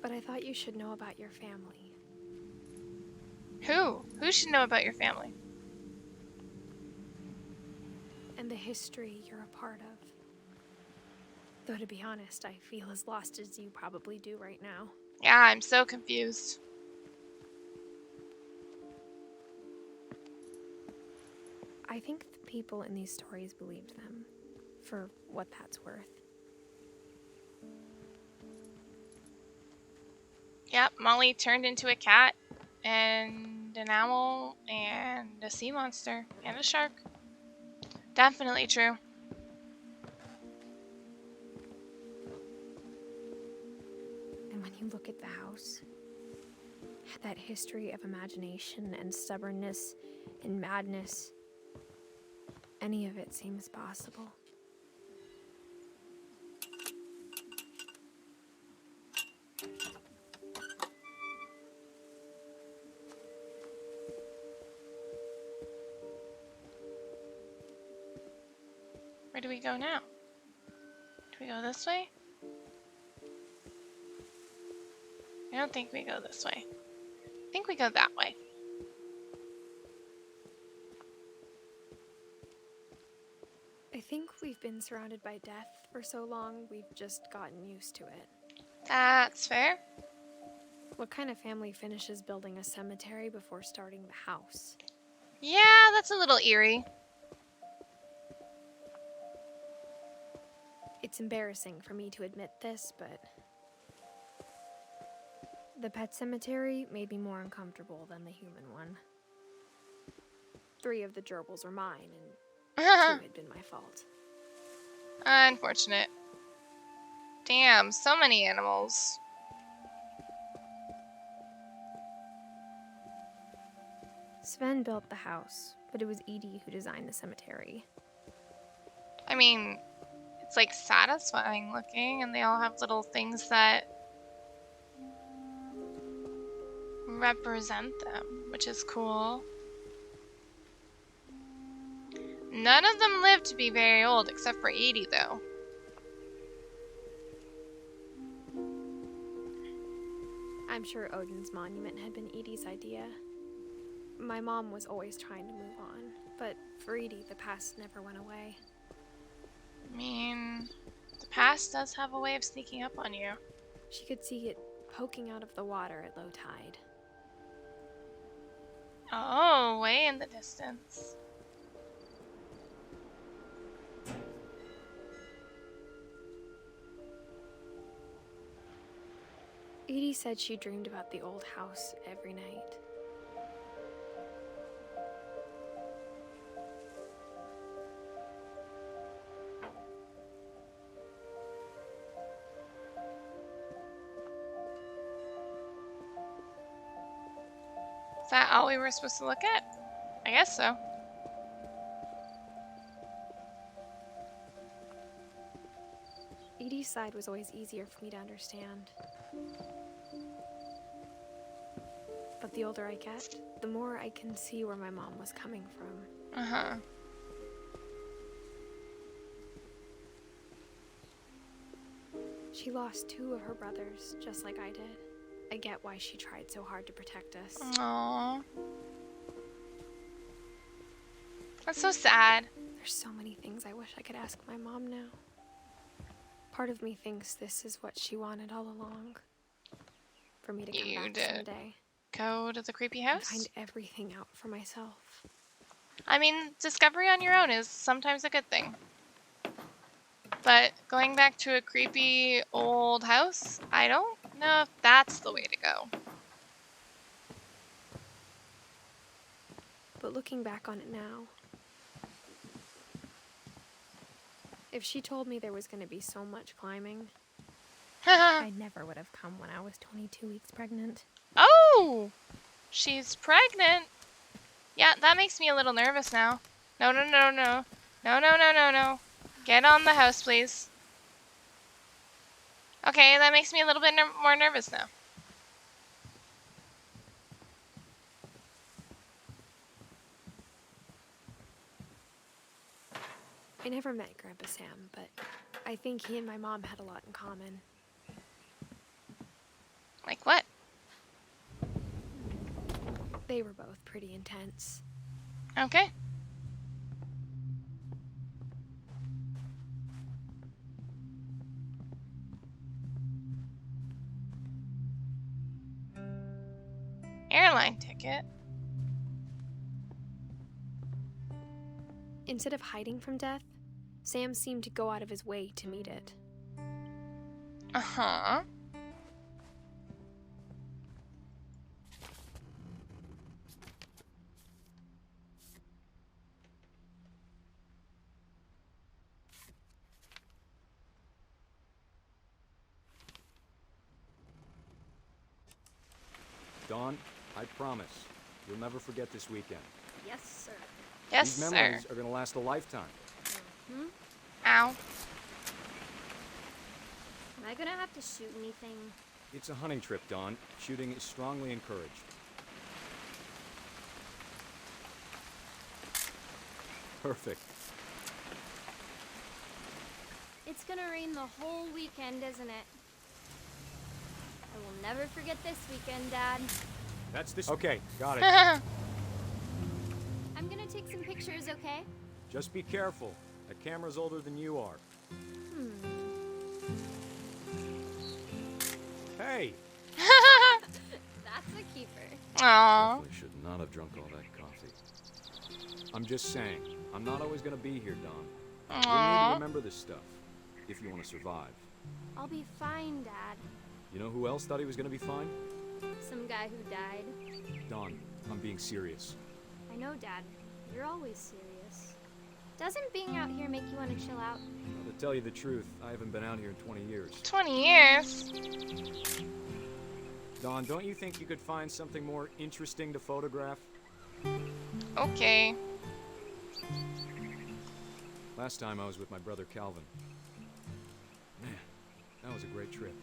But I thought you should know about your family. Who? Who should know about your family? And the history you're a part of. Though to be honest, I feel as lost as you probably do right now. Yeah, I'm so confused. I think the people in these stories believed them, for what that's worth. Yep, Molly turned into a cat, and an owl, and a sea monster, and a shark. Definitely true. And when you look at the house, that history of imagination and stubbornness and madness, any of it seems possible. Where do we go now? Do we go this way? I don't think we go this way. I think we go that way. I think we've been surrounded by death for so long, we've just gotten used to it. That's fair. What kind of family finishes building a cemetery before starting the house? Yeah, that's a little eerie. It's embarrassing for me to admit this, but The pet cemetery made me more uncomfortable than the human one. 3 of the gerbils were mine, and 2 had been my fault. Unfortunate. Damn, so many animals. Sven built the house, but it was Edie who designed the cemetery. I mean, it's like satisfying looking, and they all have little things that represent them, which is cool. None of them lived to be very old, except for Edie, though. I'm sure Odin's monument had been Edie's idea. My mom was always trying to move on, but for Edie, the past never went away. I mean, the past does have a way of sneaking up on you. She could see it poking out of the water at low tide. Oh, way in the distance. Edie said she dreamed about the old house every night. Is that all we were supposed to look at? I guess so. Edie's side was always easier for me to understand. But the older I get, the more I can see where my mom was coming from. Uh-huh. She lost 2 of her brothers, just like I did. I get why she tried so hard to protect us. Aww. That's so sad. There's so many things I wish I could ask my mom now. Part of me thinks this is what she wanted all along. For me to come back someday. Go to the creepy And house? find everything out for myself. I mean, discovery on your own is sometimes a good thing. But going back to a creepy old house, I don't know if that's the way to go. But looking back on it now, if she told me there was going to be so much climbing, I never would have come when I was 22 weeks pregnant. Oh! She's pregnant. Yeah, that makes me a little nervous now. No, no, no, no. No, no, no, no, no. Get on the house, please. Okay, that makes me a little bit more nervous now. I never met Grandpa Sam, but I think he and my mom had a lot in common. Like what? They were both pretty intense. Okay. Airline ticket. Instead of hiding from death, Sam seemed to go out of his way to meet it. Uh-huh. Dawn, I promise, you'll never forget this weekend. Yes, sir. Yes, These sir. memories are gonna last a lifetime. Ow. Am I gonna have to shoot anything? It's a hunting trip, Dawn. Shooting is strongly encouraged. Perfect. It's gonna rain the whole weekend, isn't it? I will never forget this weekend, Dad. That's this. Okay, got it. I'm gonna take some pictures, okay? Just be careful. That camera's older than you are. Hey! That's a keeper. Aw. Definitely should not have drunk all that coffee. I'm just saying, I'm not always gonna be here, Dawn. You need to Aw. remember this stuff, if you want to survive. I'll be fine, Dad. You know who else thought he was gonna be fine? Some guy who died? Dawn, I'm being serious. I know, Dad. You're always serious. Doesn't being out here make you want to chill out? Well, to tell you the truth, I haven't been out here in 20 years. 20 years? Dawn, don't you think you could find something more interesting to photograph? Okay. Last time I was with my brother Calvin. Man, that was a great trip.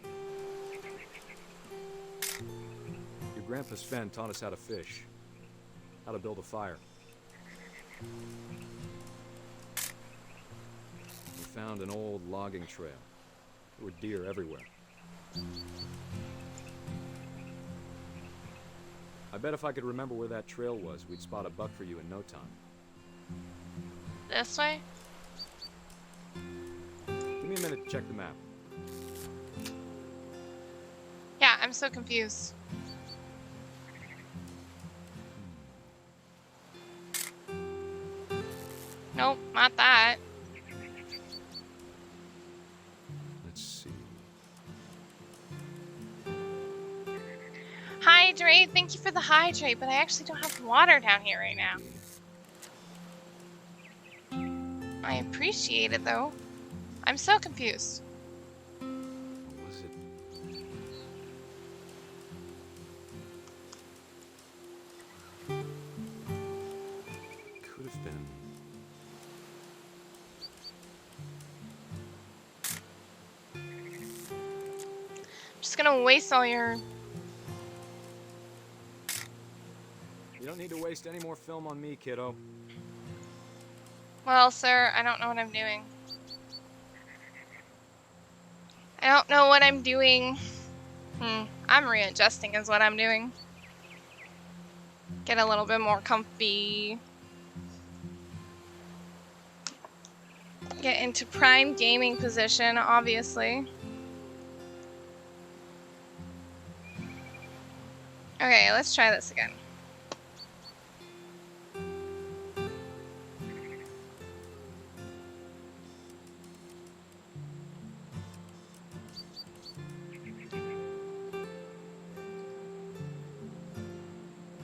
Your grandpa Sven taught us how to fish, how to build a fire. We found an old logging trail. There were deer everywhere. I bet if I could remember where that trail was, we'd spot a buck for you in no time. This way? Give me a minute to check the map. Yeah, I'm so confused. Nope, not that. Let's see. Hydrate, thank you for the hydrate, but I actually don't have water down here right now. I appreciate it though. I'm so confused. What was it? Could have been. Just gonna waste all your... You don't need to waste any more film on me, kiddo. Well, sir, I don't know what I'm doing. I don't know what I'm doing. I'm readjusting is what I'm doing. Get a little bit more comfy. Get into prime gaming position, obviously. Okay, let's try this again.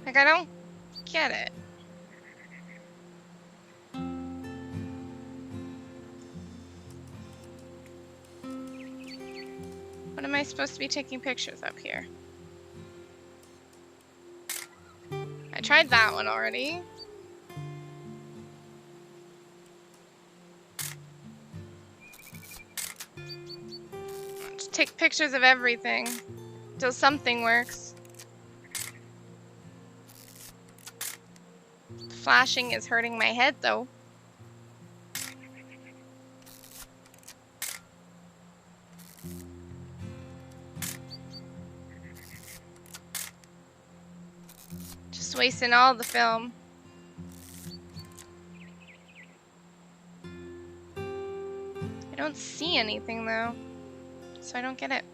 Like, I don't get it. What am I supposed to be taking pictures of here? I tried that one already. Just take pictures of everything till something works. Flashing is hurting my head though. Just wasting all the film. I don't see anything though, so I don't get it.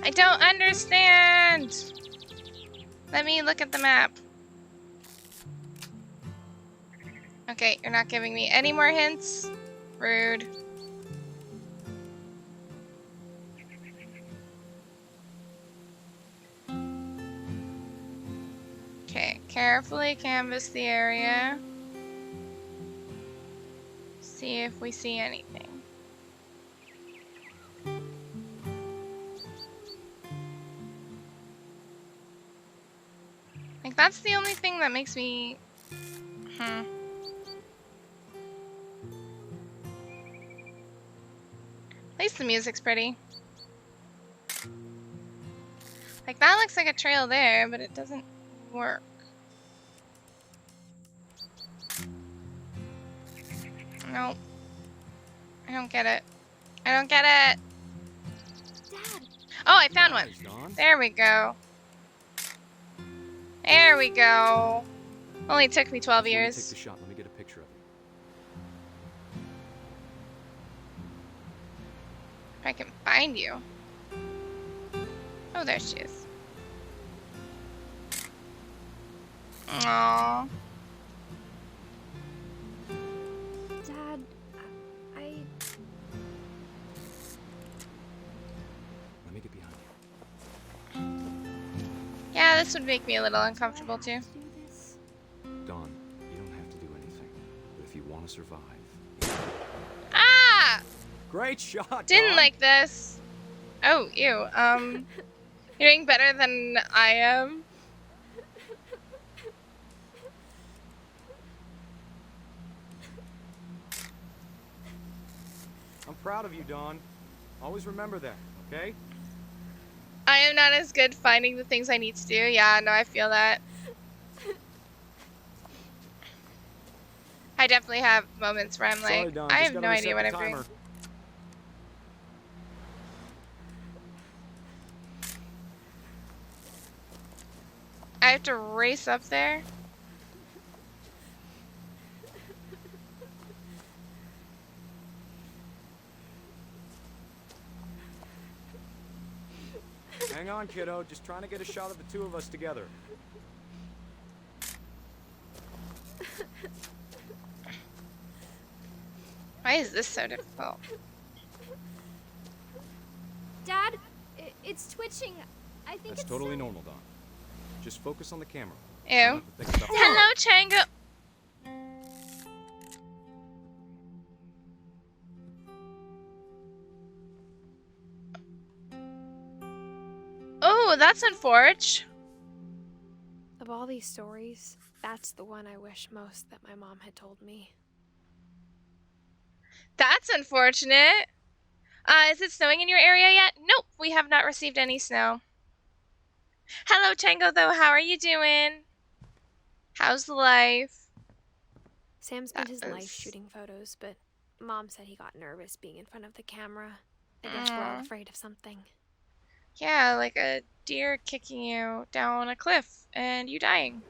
I don't understand! Let me look at the map. Okay, you're not giving me any more hints. Rude. Okay, carefully canvass the area. See if we see anything. Like, that's the only thing that makes me... At least the music's pretty. Like, that looks like a trail there, but it doesn't work. Nope. I don't get it. I don't get it! Dad! Oh, I found one! Nice, Dawn. There we go. There we go. Only took me 12 Before you years. take the shot, let me get a picture of it. If I can find you. Oh, there she is. Aww. Dad, I... Yeah, this would make me a little uncomfortable too. Dawn, you don't have to do anything. But if you want to survive... Ah! Great shot, Didn't Dawn. like this. Oh, ew. You're doing better than I am. I'm proud of you, Dawn. Always remember that, okay? I am not as good finding the things I need to do. Yeah, no, I feel that. I definitely have moments where I'm Sorry, like, Dawn, I just have gotta no idea reset what the I'm doing. timer. I have to race up there. Hang on, kiddo. Just trying to get a shot of the two of us together. Why is this so difficult? Dad, it's twitching. I think That's it's totally sick. normal, Dawn. Just focus on the camera. Ew. Try not to think about Hello, Chango. Oh, that's unfortunate. Of all these stories, that's the one I wish most that my mom had told me. That's unfortunate. Is it snowing in your area yet? Nope, we have not received any snow. Hello, Chango, though. How are you doing? How's life? Sam spent his life shooting photos, but Mom said he got nervous being in front of the camera. I guess we're all afraid of something. Yeah, like a deer kicking you down a cliff and you dying.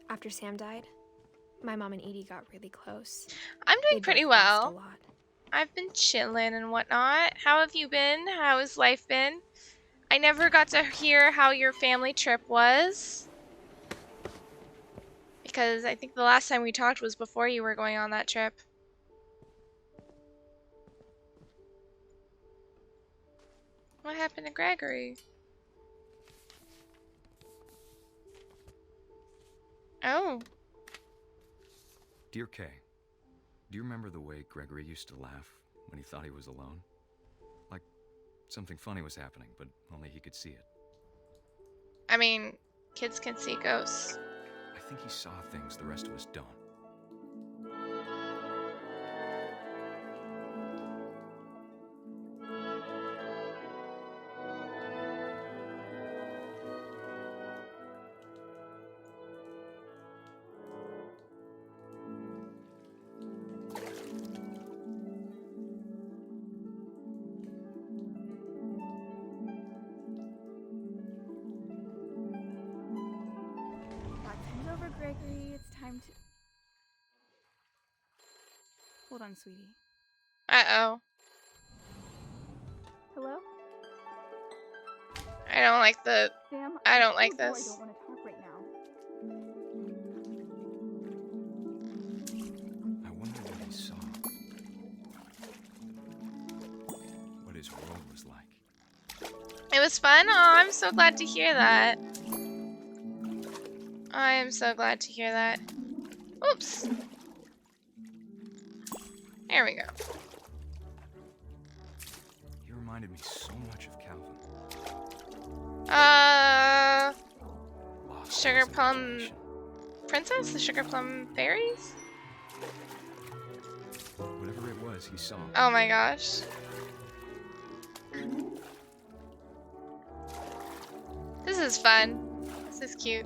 After Sam died, my mom and Edie got really close. I'm doing They pretty both lost well. a lot. I've been chilling and whatnot. How have you been? How has life been? I never got to hear how your family trip was. Because I think the last time we talked was before you were going on that trip. What happened to Gregory? Oh. Dear Kay, do you remember the way Gregory used to laugh when he thought he was alone? Like something funny was happening, but only he could see it. I mean, kids can see ghosts. I think he saw things the rest of us don't. Time's over, Gregory. It's time to... Hold on, sweetie. Uh-oh. Hello? I don't like the... Sam, I don't like I this. don't want to talk right now. I wonder what he saw. What his world was like. It was fun? Oh, I'm so glad to hear that. I am so glad to hear that. Oops. There we go. You reminded me so much of Calvin. Lost Sugar in his Plum imagination. Princess? The Sugar Plum Fairies? Whatever it was, he saw. Oh my gosh. This is fun. This is cute.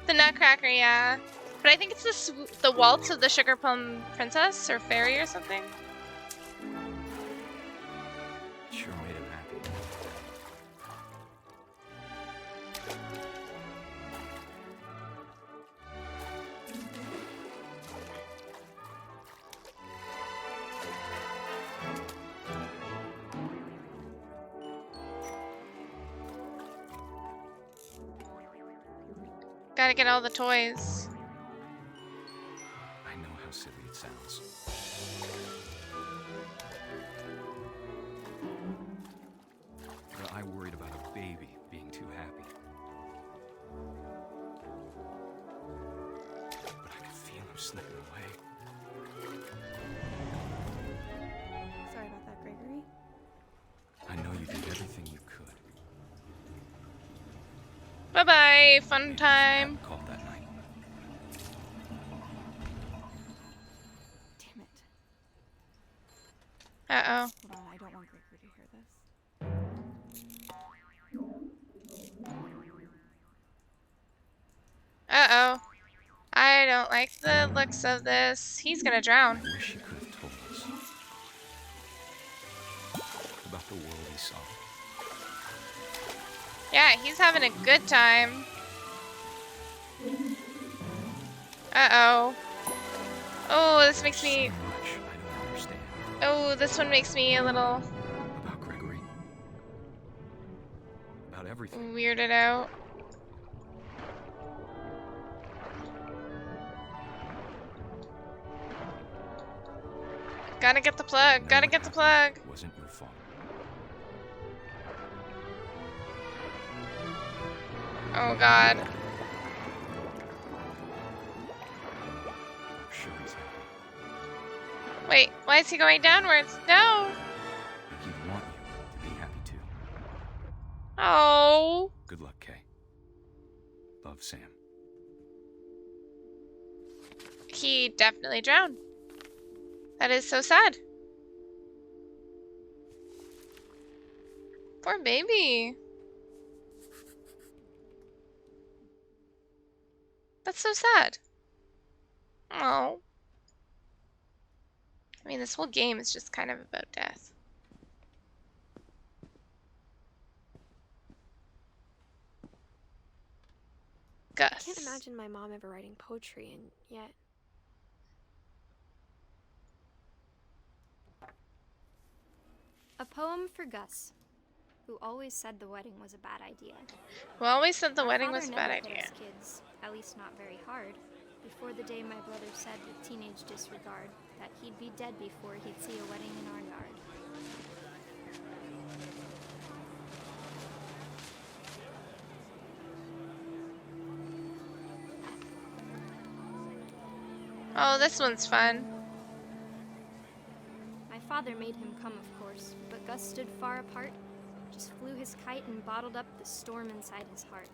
The Nutcracker, yeah. But I think it's the Waltz of the Sugar Plum Princess or Fairy or something. Sure made him happy. Gotta get all the toys. I know how silly it sounds. But I worried about a baby being too happy. But I could feel him slipping away. Sorry about that, Gregory. I know you did everything you could. Bye-bye, fun Maybe if you time. hadn't called that night. Damn it. Uh-oh. Hold on, I don't want Gregory to hear this. Uh-oh. I don't like the looks of this. He's gonna drown. I wish you could have told us about the world he saw. Yeah, he's having a good time. Uh-oh. Oh, this makes me... So much I don't understand Oh, this one makes me a little about Gregory. About everything. weirded out. Gotta get the plug. Know Gotta what get the happened plug. wasn't your fault. Oh, God. I'm sure he's happy. Wait, why is he going downwards? No! And he'd want you to be happy too. Oh. Good luck, Kay. Love, Sam. He definitely drowned. That is so sad. Poor baby. That's so sad. Oh. I mean, this whole game is just kind of about death. Gus. I can't imagine my mom ever writing poetry, and yet... A poem for Gus, who always said the wedding was a bad idea. Who always said the My wedding father was a bad never put idea. us kids, at least not very hard, before the day my brother said with teenage disregard that he'd be dead before he'd see a wedding in our yard. Oh, this one's fun. My father made him come, of course, but Gus stood far apart, just flew his kite and bottled up the storm inside his heart.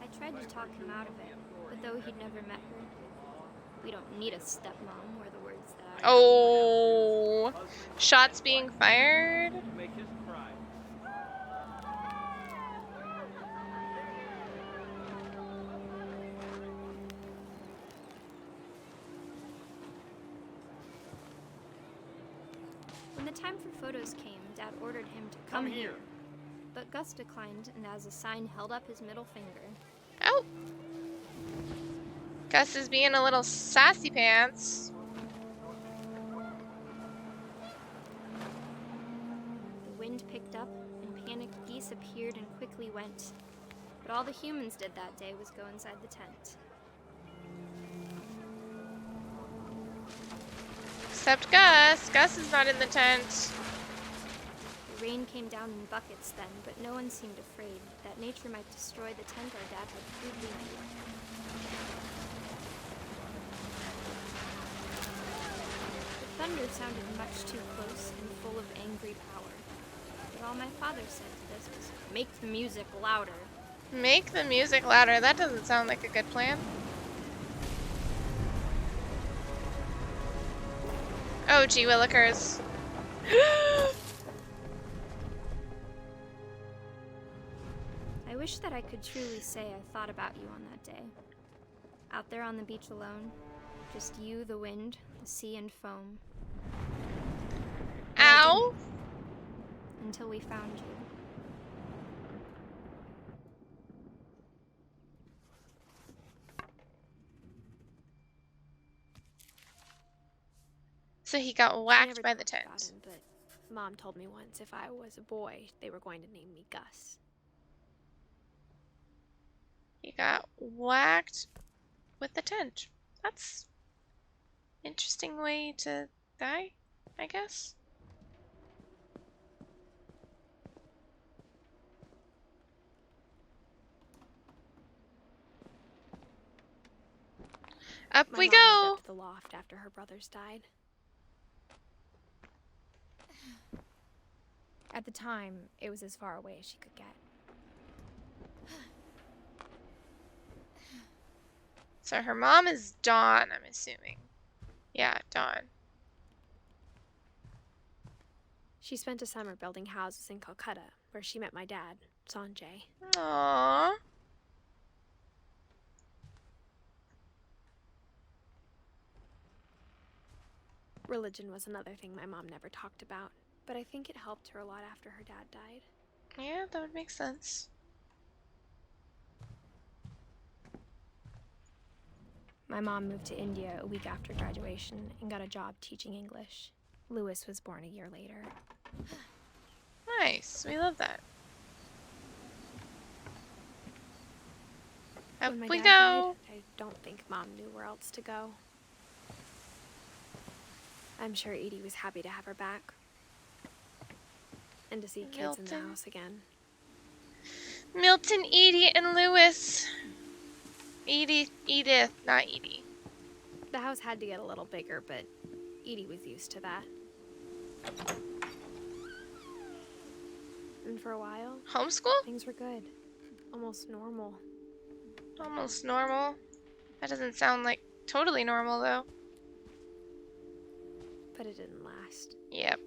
I tried to talk him out of it, but though he'd never met her, we don't need a stepmom were the words that I... Oh, shots being fired. When the time for photos came, Dad ordered him to come here. But Gus declined, and as a sign held up his middle finger. Oh. Gus is being a little sassy pants. The wind picked up, and panicked geese appeared and quickly went. But all the humans did that day was go inside the tent. Except Gus. Gus is not in the tent. The rain came down in buckets then, but no one seemed afraid that nature might destroy the tent our dad had crudely made. The thunder sounded much too close and full of angry power. But all my father said to this was, "Make the music louder." Make the music louder. That doesn't sound like a good plan. Oh, gee willikers. I wish that I could truly say I thought about you on that day. Out there on the beach alone, just you, the wind, the sea, and foam. But I Ow. didn't, until we found you. So he got I whacked never by the talked about tent. him, but Mom told me once if I was a boy, they were going to name me Gus. You got whacked with the tent. That's an interesting way to die, I guess. Up My we mom moved go! up to the loft after her brothers died. At the time, it was as far away as she could get. So her mom is Dawn, I'm assuming. Yeah, Dawn. She spent a summer building houses in Calcutta, where she met my dad, Sanjay. Aww. Religion was another thing my mom never talked about, but I think it helped her a lot after her dad died. Yeah, that would make sense. My mom moved to India a week after graduation and got a job teaching English. Lewis was born a year later. Nice, we love that. Up When my we dad go! died, I don't think Mom knew where else to go. I'm sure Edie was happy to have her back. And to see kids in the Milton. house again. Milton, Edie, and Lewis. Edith, not Edie. The house had to get a little bigger, but Edie was used to that. And for a while, Homeschool? things were good. Almost normal. Almost normal. That doesn't sound like totally normal, though. But it didn't last. Yep.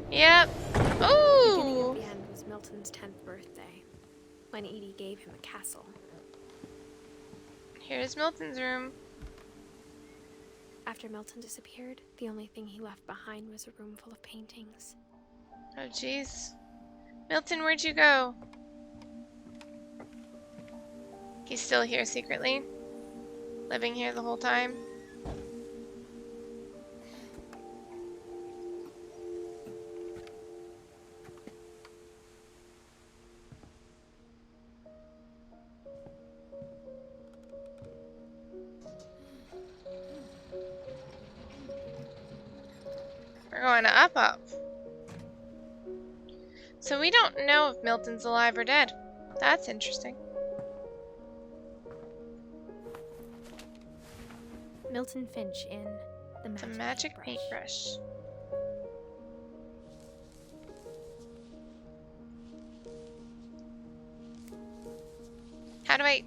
Yep. Beginning Ooh! at the end was Milton's 10th birthday, when Edie gave him a castle. Here's Milton's room. After Milton disappeared, the only thing he left behind was a room full of paintings. Oh, jeez. Milton, where'd you go? He's still here secretly? Living here the whole time? We're going to up. So we don't know if Milton's alive or dead. That's interesting. Milton Finch in The The Magic, magic Paintbrush. paintbrush. How do I...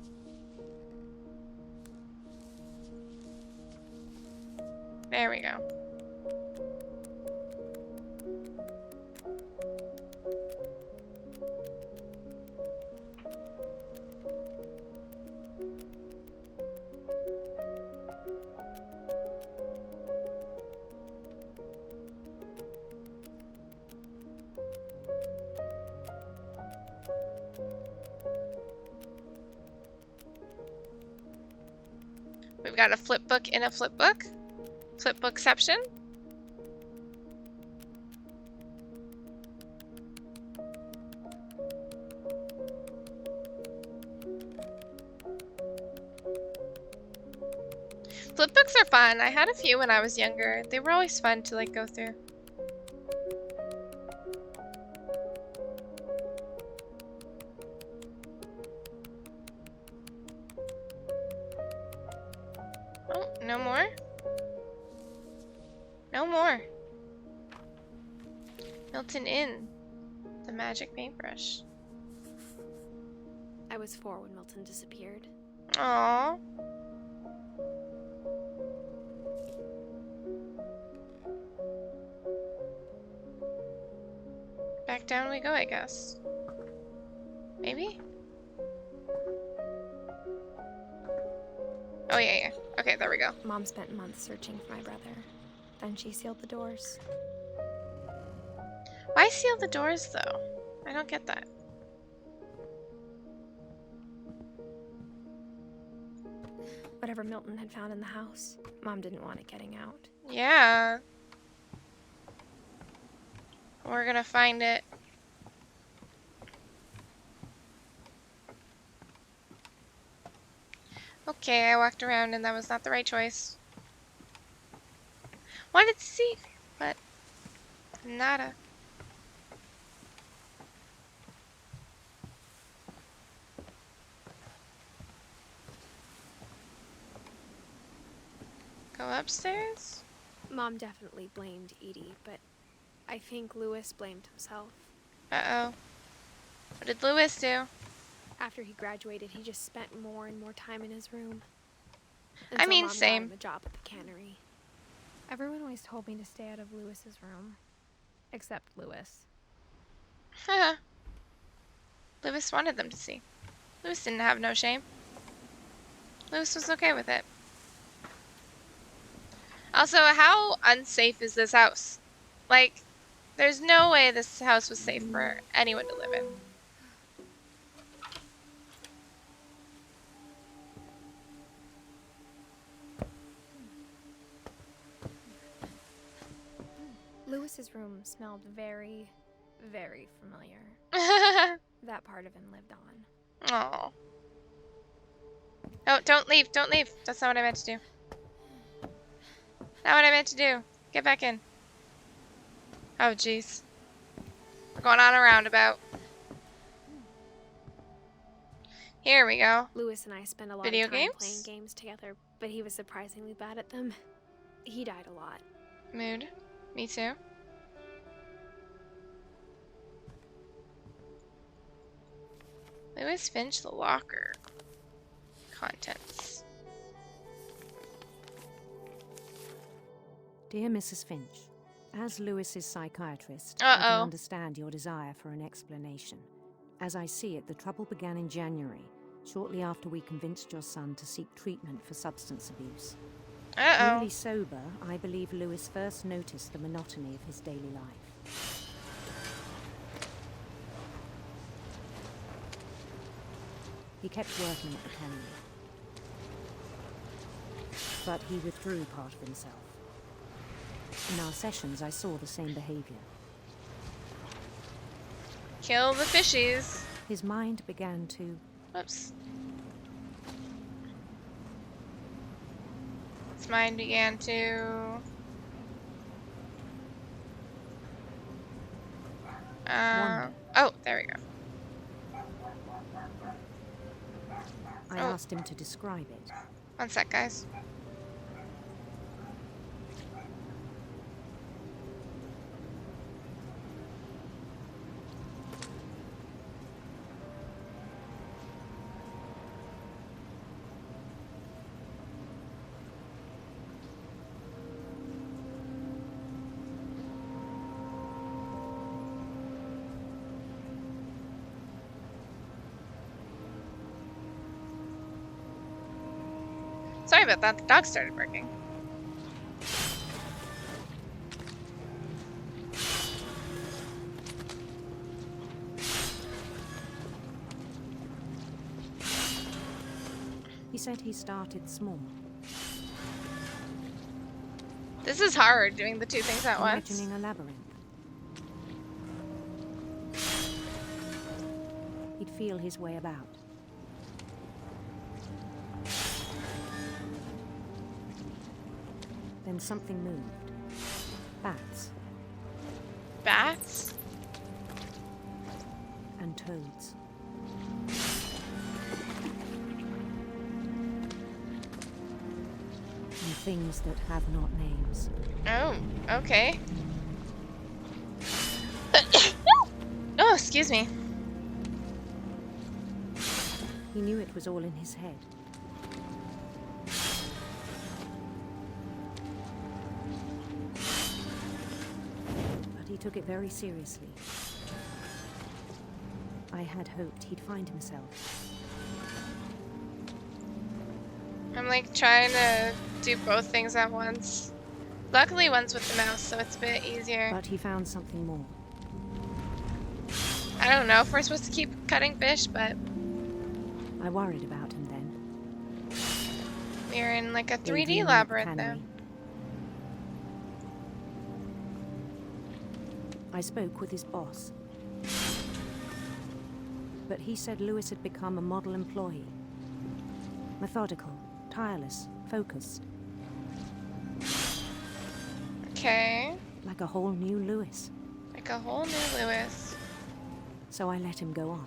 There we go. We've got a flip book in a flip book. Flip bookception. Flip books are fun. I had a few when I was younger. They were always fun to like go through. Oh, no more? No more. Milton in the magic paintbrush. I was 4 when Milton disappeared. Aww. Back down we go, I guess. Maybe? Oh, yeah. Okay, there we go. Mom spent months searching for my brother. Then she sealed the doors. Why seal the doors, though? I don't get that. Whatever Milton had found in the house, Mom didn't want it getting out. Yeah. We're gonna find it. Okay, I walked around and that was not the right choice. Wanted to see, but nada. Go upstairs? Mom definitely blamed Edie, but I think Lewis blamed himself. Uh-oh. What did Lewis do? After he graduated, he just spent more and more time in his room. I mean, Mom got same. him a job at the cannery. Everyone always told me to stay out of Lewis's room. Except Lewis. Haha. Lewis wanted them to see. Lewis didn't have no shame. Lewis was okay with it. Also, how unsafe is this house? Like, there's no way this house was safe for anyone to live in. Lewis's room smelled very, very familiar. That part of him lived on. Oh. Oh, don't leave, don't leave. That's not what I meant to do. Not what I meant to do. Get back in. Oh, jeez. We're going on a roundabout. Here we go. Lewis and I spent a lot Video of time games? playing games together, but he was surprisingly bad at them. He died a lot. Mood. Me too. Lewis Finch, the locker. Contents. Dear Mrs. Finch, as Lewis's psychiatrist, I can understand your desire for an explanation. As I see it, the trouble began in January, shortly after we convinced your son to seek treatment for substance abuse. Newly sober, I believe Lewis first noticed the monotony of his daily life. He kept working at the cannery, but he withdrew part of himself. In our sessions, I saw the same behavior. Kill the fishies. His mind began to... Whoops. His mind began to... oh, there we go. I asked him to describe it. One sec, guys. Sorry about that, the dog started barking. He said he started small. This is hard, doing the two things at once. Imagining a labyrinth. He'd feel his way about. Then something moved. Bats. Bats? And toads. And things that have not names. Oh, okay. Oh, excuse me. He knew it was all in his head. He took it very seriously. I had hoped he'd find himself. I'm like trying to do both things at once. Luckily one's with the mouse, so it's a bit easier. But he found something more. I don't know if we're supposed to keep cutting fish, but... I worried about him then. We're in like a 3D labyrinth now. I spoke with his boss. But he said Lewis had become a model employee. Methodical, tireless, focused. Okay. Like a whole new Lewis. Like a whole new Lewis. So I let him go on.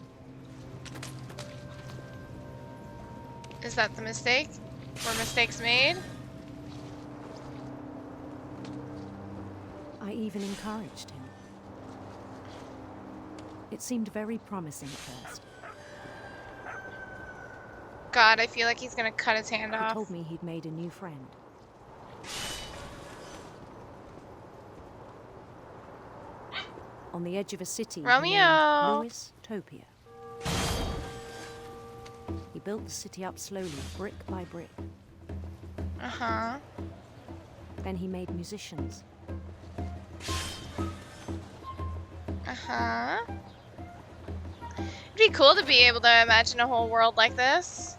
Is that the mistake? Were mistakes made? I even encouraged him. It seemed very promising at first. God, I feel like he's gonna cut his hand He off. told me he'd made a new friend. On the edge of a city Romeo! Lewis Topia. He built the city up slowly, brick by brick. Uh-huh. Then he made musicians. Uh-huh. It'd be cool to be able to imagine a whole world like this.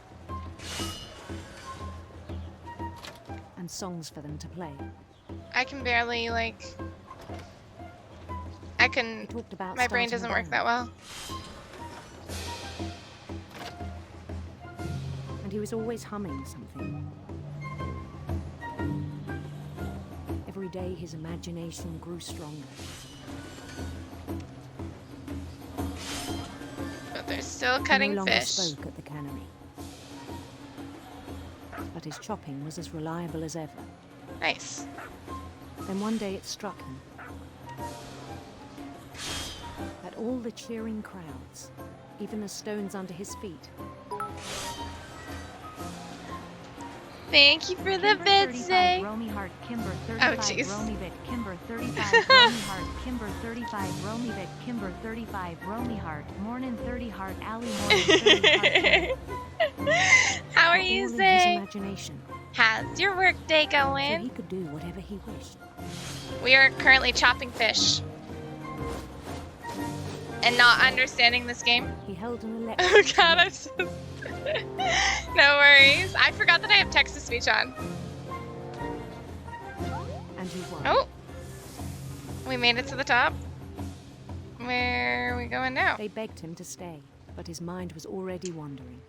And songs for them to play. I can barely, like... I can... He talked about My brain starting doesn't a work band. that well. And he was always humming something. Every day his imagination grew stronger. But they're still He cutting no longer fish. spoke at the cannery. But his chopping was as reliable as ever. Nice. Then one day it struck him that all the cheering crowds, even the stones under his feet, Thank you for the bits, Zay. Romy Hart, Kimber Oh, 35, jeez. Romy Vic, Kimber 35, Romy Hart, Kimber 35, Romy Vic, Kimber 35, Romy Hart, Mornin 30 Hart, Alley Mornin 30 Hart. How are all you, in his Zay? imagination, How's your work day so he going? could do whatever he wished. We are currently chopping fish. And not understanding this game. He held an Oh electric god, I'm so... No worries. I forgot that I have text-to-speech on. and he won. Oh! We made it to the top. Where are we going now? They begged him to stay, but his mind was already wandering.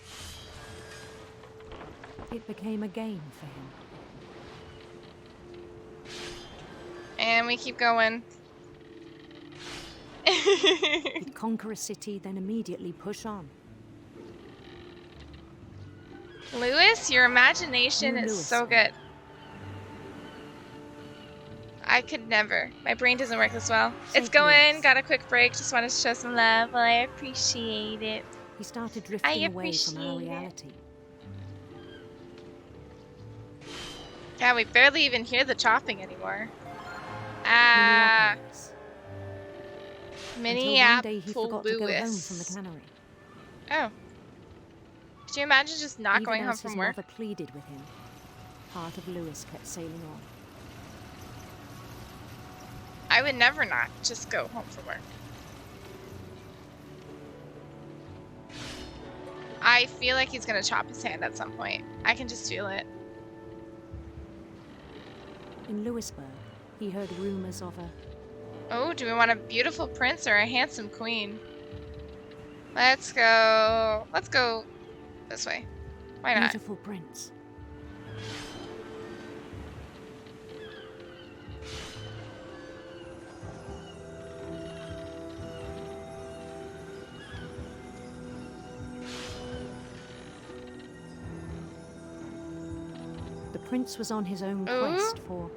It became a game for him. And we keep going. He'd conquer a city, then immediately push on. Lewis, your imagination is Lewis. so good. I could never. My brain doesn't work this well. It's Saint going. Louis. Got a quick break. Just wanted to show some love. Well, I appreciate it. He started drifting away from our appreciate it. reality. Yeah, we barely even hear the chopping anymore. Ah, Minneapolis. Until one day he Minneapolis. forgot to go home from the cannery. Oh. Could you imagine just not Even going home as his from work? mother pleaded with him, heart of Lewis kept sailing on. I would never not just go home from work. I feel like he's gonna chop his hand at some point. I can just feel it. In Lewisburg, he heard rumors of a Oh, do we want a beautiful prince or a handsome queen? Let's go. Let's go this way. Why not? beautiful prince. The prince was on his own Ooh. quest for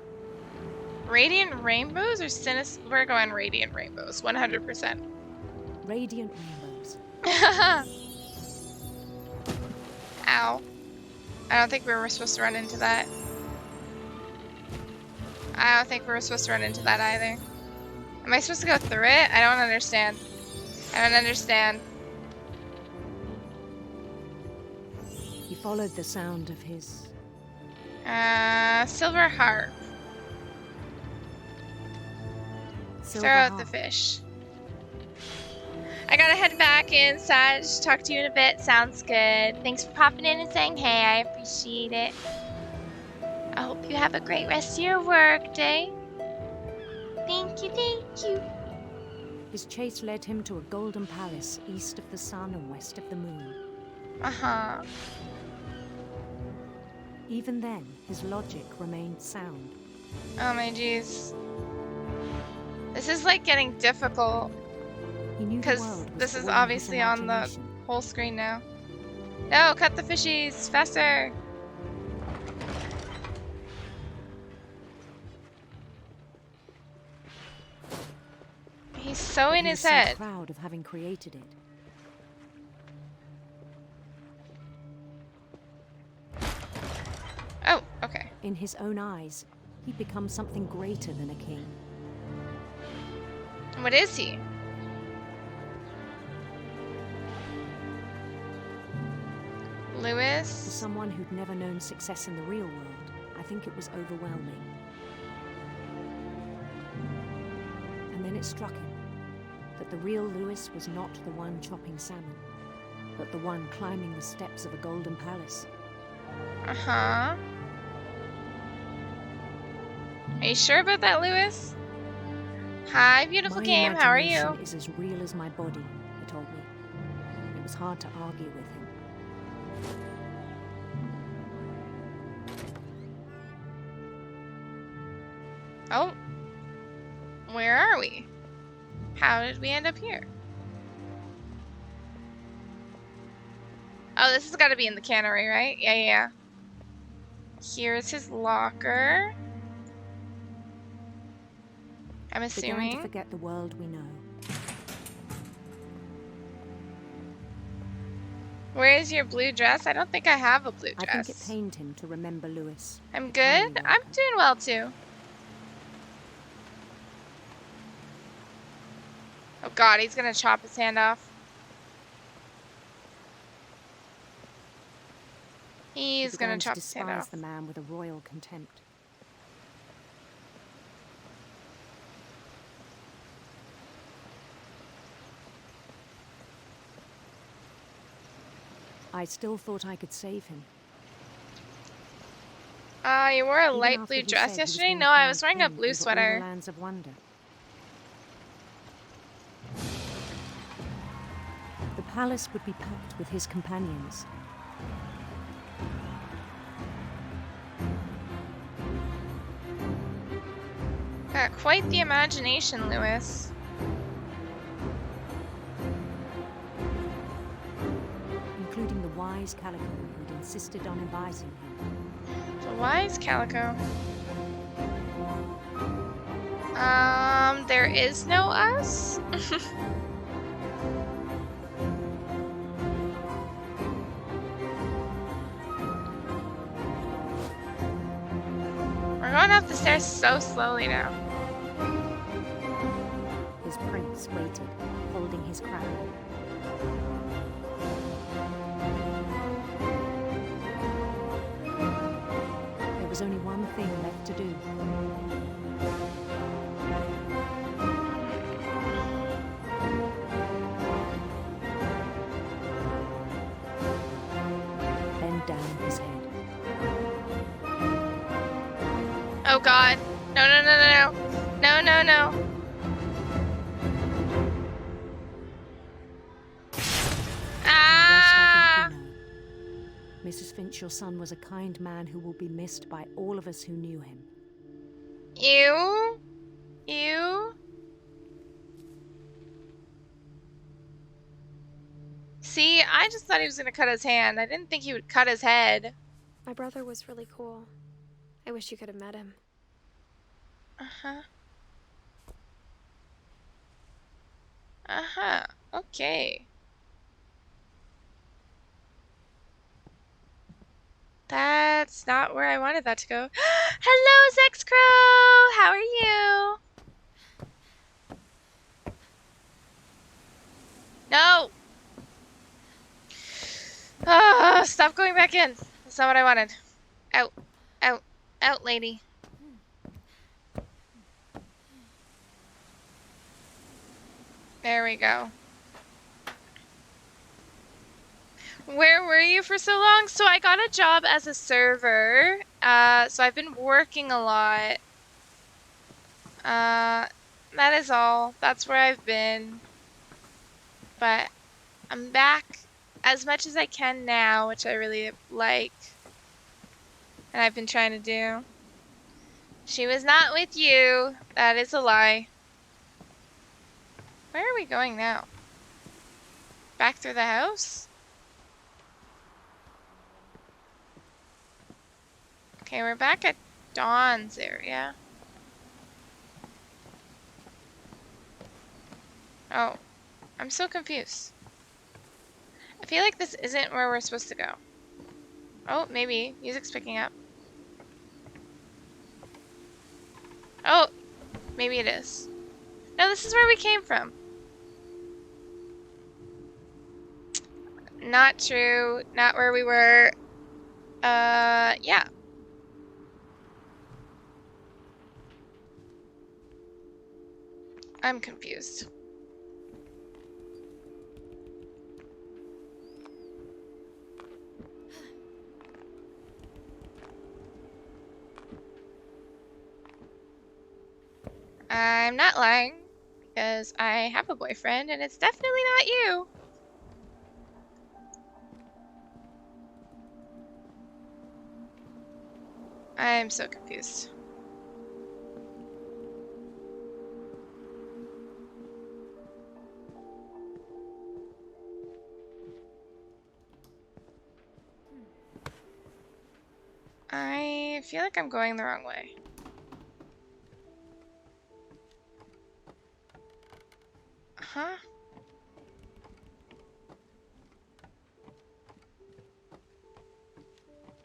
Radiant rainbows or sinister? We're going radiant rainbows, 100%. radiant rainbows. Ow. I don't think we were supposed to run into that. I don't think we were supposed to run into that either. Am I supposed to go through it? I don't understand. I don't understand. He followed the sound of his Silver harp. silver Throw out the harp. fish. I gotta head back inside. Talk to you in a bit. Sounds good. Thanks for popping in and saying hey. I appreciate it. I hope you have a great rest of your work day. Thank you, thank you. His chase led him to a golden palace east of the sun and west of the moon. Uh-huh. Even then, his logic remained sound. Oh my jeez. This is like getting difficult. Because this is obviously on the whole screen now. No, cut the fishies faster. He's so in his head. He's so proud of having created it. Oh, okay. In his own eyes, he'd become something greater than a king. What is he? Lewis? For someone who'd never known success in the real world, I think it was overwhelming. And then it struck him that the real Lewis was not the one chopping salmon, but the one climbing the steps of a golden palace. Uh-huh. Are you sure about that, Lewis? Hi, beautiful game. How are you? My imagination is as real as my body, he told me. It was hard to argue with him. Oh. Where are we? How did we end up here? Oh, this has got to be in the cannery, right? Yeah. Here's his locker. I'm assuming. Began to forget the world we know. Where's your blue dress? I don't think I have a blue dress. I think it pained him to remember Lewis. I'm good. I'm doing well too. Oh God, he's gonna chop his hand off. He's gonna chop his hand off. The man with a royal contempt. I still thought I could save him. You wore a light blue dress yesterday? No, I was wearing a blue sweater. Lands of wonder. The palace would be packed with his companions. Got quite the imagination, Lewis. Including the wise Calico who'd insisted on advising him. The wise Calico. There is no us? We're going up the stairs so slowly now. His prince waited, holding his crown. There was only one thing left to do. Bend down his head. Oh God. No. No. Ah! Mrs. Finch, your son was a kind man who will be missed by all of us who knew him. You? See, I just thought he was gonna cut his hand. I didn't think he would cut his head. My brother was really cool. I wish you could have met him. Okay. That's not where I wanted that to go. Hello, Zex Crow! How are you? No! Stop going back in. That's not what I wanted. Out, lady. There we go. Where were you for so long? So I got a job as a server. So I've been working a lot. that is all. That's where I've been. But I'm back as much as I can now, which I really like. And I've been trying to do. She was not with you. That is a lie. Where are we going now? Back through the house? Okay, we're back at Dawn's area. Oh, I'm so confused. I feel like this isn't where we're supposed to go. Oh, maybe. Music's picking up. Oh, maybe it is. No, this is where we came from. Not true. Not where we were. Yeah. I'm confused. I'm not lying, because I have a boyfriend, and it's definitely not you. I'm so confused. I feel like I'm going the wrong way. Huh?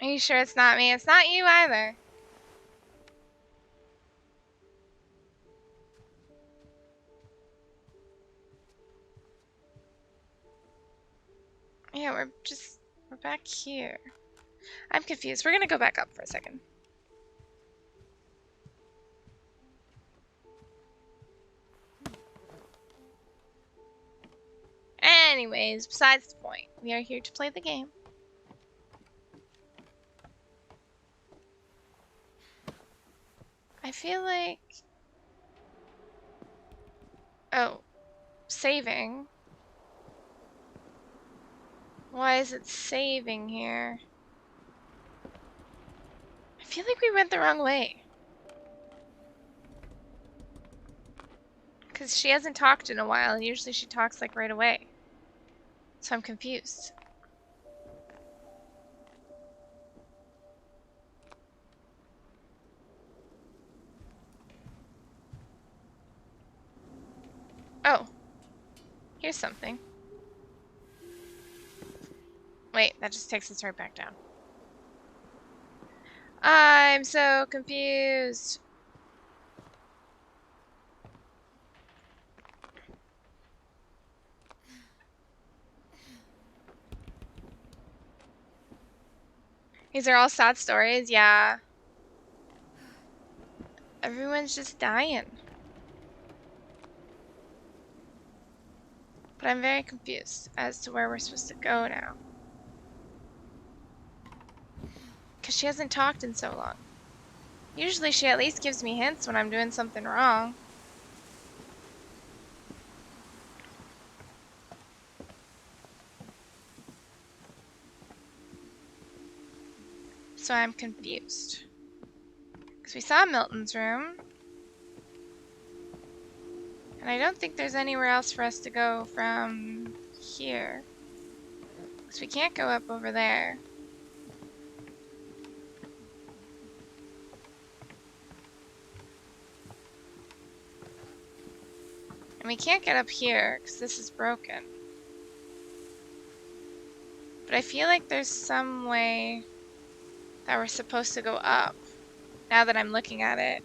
Are you sure it's not me? It's not you either. Yeah, we're back here. I'm confused. We're gonna go back up for a second. Anyways, besides the point, we are here to play the game. I feel like... Oh, saving. Why is it saving here? I feel like we went the wrong way. Because she hasn't talked in a while, and usually she talks like right away. So I'm confused. Oh. Here's something. Wait, that just takes us right back down. I'm so confused. These are all sad stories, yeah. Everyone's just dying. But I'm very confused as to where we're supposed to go now. Because she hasn't talked in so long. Usually she at least gives me hints when I'm doing something wrong. So I'm confused. Because we saw Milton's room. And I don't think there's anywhere else for us to go from here. Because we can't go up over there. And we can't get up here because this is broken. But I feel like there's some way that we're supposed to go up. Now that I'm looking at it.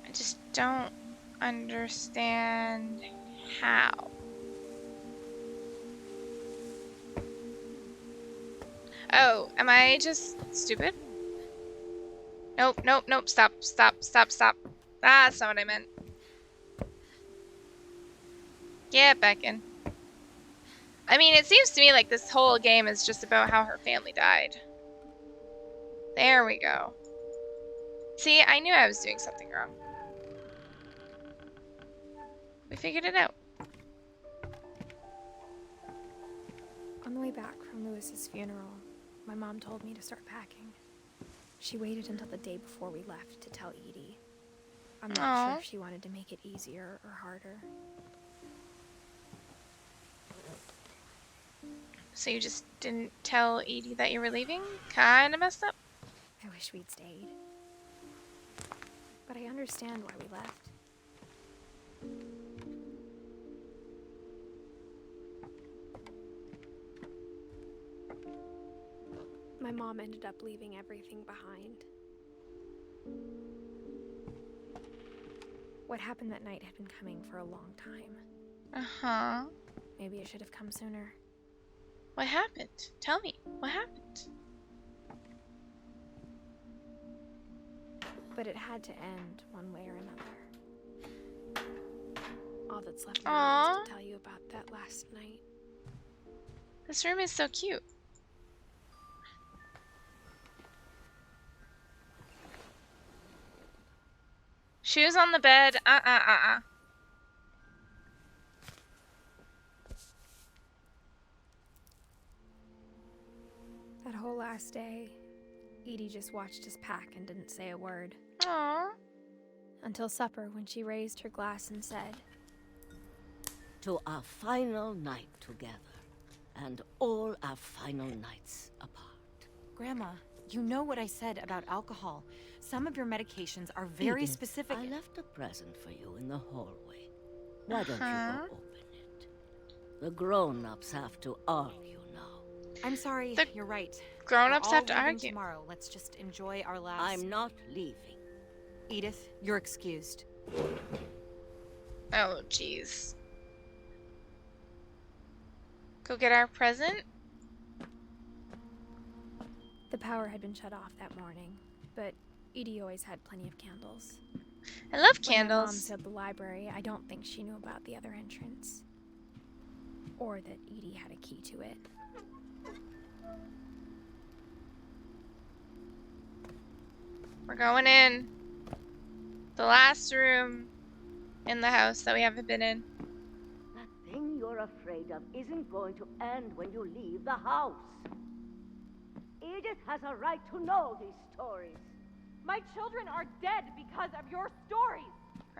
I just don't understand how. Oh, am I just stupid? Nope, nope, nope. Stop, stop, stop, stop. That's not what I meant. Get back in. I mean, it seems to me like this whole game is just about how her family died. There we go. See, I knew I was doing something wrong. We figured it out. On the way back from Lewis's funeral, my mom told me to start packing. She waited until the day before we left to tell Edie. I'm not sure if she wanted to make it easier or harder. So you just didn't tell Edie that you were leaving? Kinda messed up. I wish we'd stayed. But I understand why we left. My mom ended up leaving everything behind. What happened that night had been coming for a long time. Uh-huh. Maybe it should have come sooner. What happened? Tell me. What happened? But it had to end one way or another. All that's left now is to tell you about that last night. This room is so cute. Shoes on the bed. That whole last day, Edie just watched us pack and didn't say a word. Aww. Until supper, when she raised her glass and said, "To our final night together, and all our final nights apart." Grandma, you know what I said about alcohol. Some of your medications are very Edith, specific. I left a present for you in the hallway. Why don't you go open it? The grown-ups have to argue now. I'm sorry, you're right. Grown-ups have to leaving argue. Tomorrow. Let's just enjoy our last... I'm not leaving. Edith, you're excused. Oh, jeez. Go get our present? The power had been shut off that morning, but Edie always had plenty of candles. I love When my mom candles. sealed the library, I don't think she knew about the other entrance. Or that Edie had a key to it. We're going in. The last room in the house that we haven't been in. That thing you're afraid of isn't going to end when you leave the house. Edith has a right to know these stories. My children are dead because of your stories.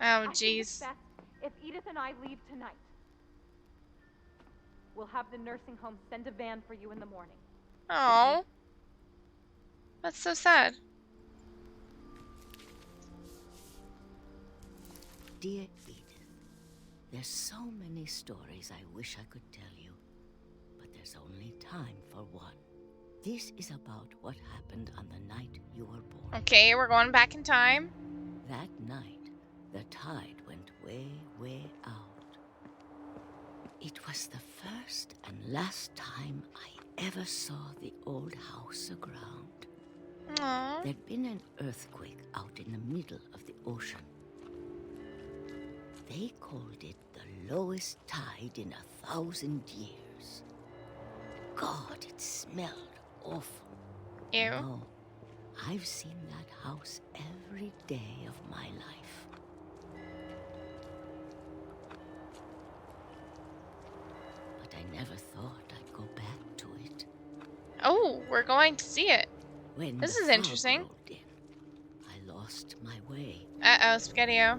Oh, I think it's jeez. best if Edith and I leave tonight. We'll have the nursing home send a van for you in the morning. Oh, that's so sad. Dear Edith, there's so many stories I wish I could tell you, but there's only time for one. This is about what happened on the night you were born. Okay, we're going back in time. That night, the tide went way, way out. It was the first and last time I ever saw the old house aground. Aww. There'd been an earthquake out in the middle of the ocean. They called it the lowest tide in 1,000 years. God, it smelled awful. Ew. No, I've seen that house every day of my life. But I never thought I'd go back to it. Oh, we're going to see it. When This the is fog interesting. rolled in, I lost my way. Uh-oh, Spaghetti-O.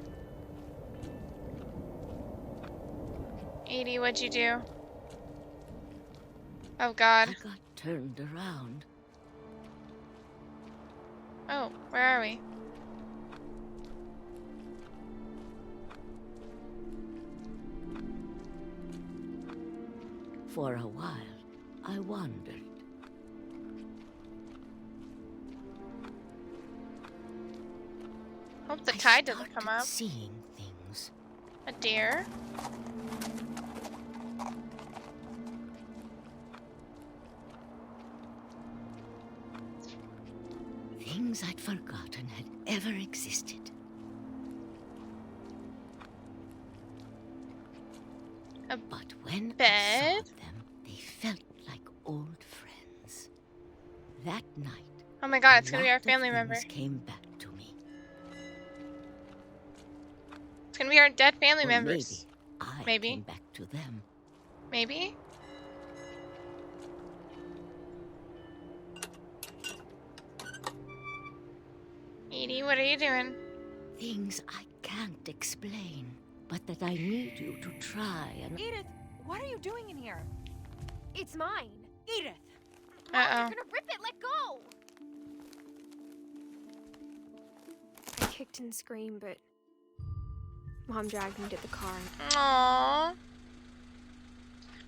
Edie, what'd you do? Oh, God. I got turned around. Oh, where are we? For a while, I wandered. Hope the tide doesn't come up. Seeing things. A deer? Things I'd forgotten had ever existed. A But when bed? I saw them, old friends. That night, Oh my god, a it's gonna be our lot of family member. things came back to me. It's gonna be our dead family Or members. maybe I came back to them. Maybe? Edie, what are you doing? Things I can't explain, but that I need you to try and... Edith, what are you doing in here? It's mine. Edith! Uh-oh. You're gonna rip it, let go! I kicked and screamed, but Mom dragged me to the car. Aww.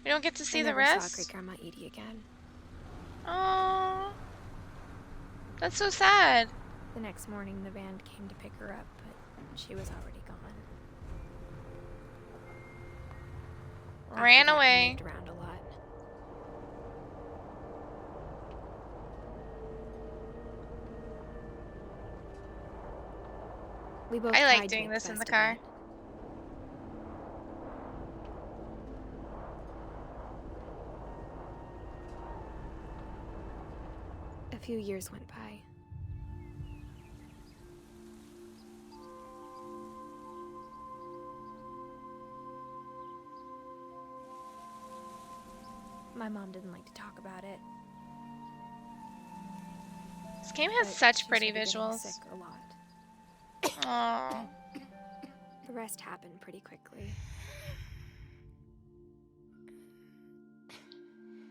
We don't get to see the rest? I never saw Great Grandma Edie again. Aww. That's so sad. The next morning, the van came to pick her up, but she was already gone. Ran After that, we away. moved around a lot. We both I like tried to doing make this in the best of car. it. A few years went by. My mom didn't like to talk about it. This game has but such she pretty started getting visuals. sick a lot. Aww. The rest happened pretty quickly.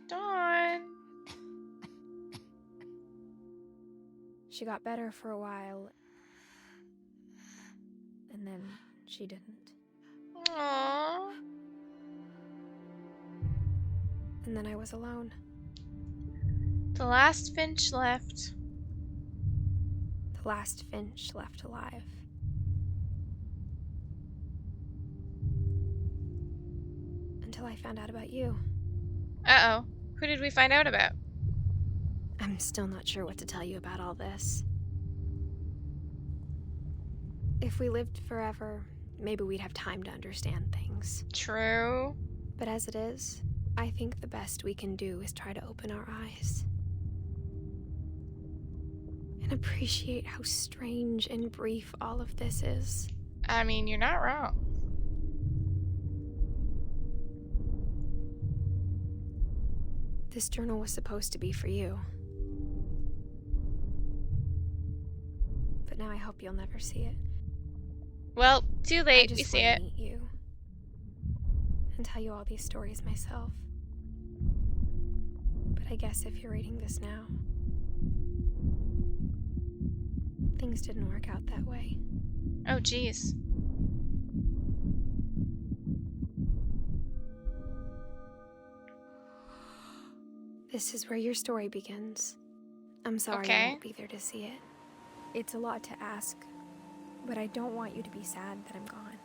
Dawn. She got better for a while, and then she didn't. Aww. And then I was alone. The last Finch left. The last Finch left alive. Until I found out about you. Uh-oh. Who did we find out about? I'm still not sure what to tell you about all this. If we lived forever, maybe we'd have time to understand things. True. But as it is, I think the best we can do is try to open our eyes. And appreciate how strange and brief all of this is. I mean, you're not wrong. This journal was supposed to be for you. But now I hope you'll never see it. Well, too late. I just We see want it. to meet you and tell you all these stories myself. But I guess if you're reading this now, things didn't work out that way. Oh, jeez. This is where your story begins. I'm sorry Okay. I won't be there to see it. It's a lot to ask, but I don't want you to be sad that I'm gone.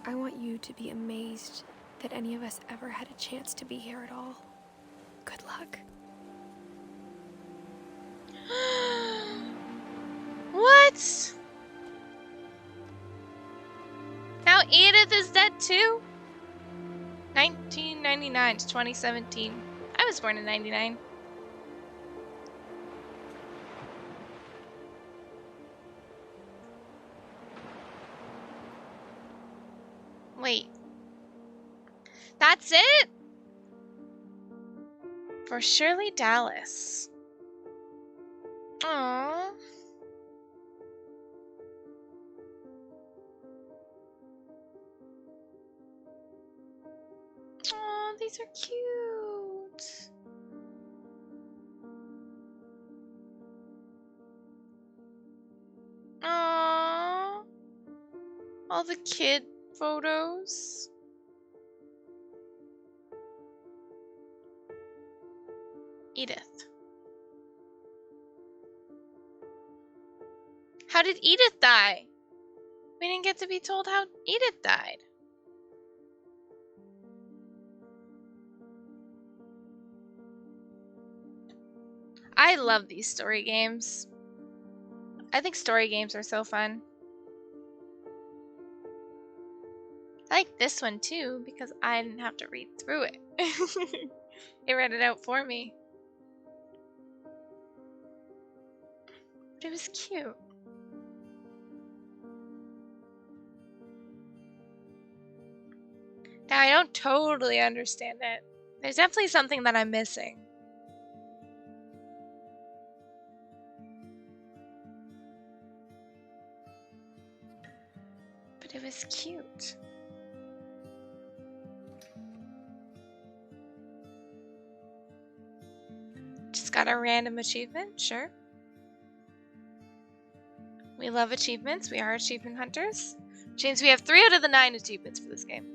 I want you to be amazed that any of us ever had a chance to be here at all. Good luck. What? Now Edith is dead too? 1999 to 2017. I was born in 99. Wait. That's it? For Shirley Dallas. Aww. Aw, these are cute. Aww. All the kid photos. Edith. How did Edith die? We didn't get to be told how Edith died. I love these story games. I think story games are so fun. I like this one too because I didn't have to read through it. It read it out for me. But it was cute. Now, I don't totally understand it. There's definitely something that I'm missing. But it was cute. Just got a random achievement, sure. We love achievements. We are achievement hunters. Which means we have 3 out of the 9 achievements for this game.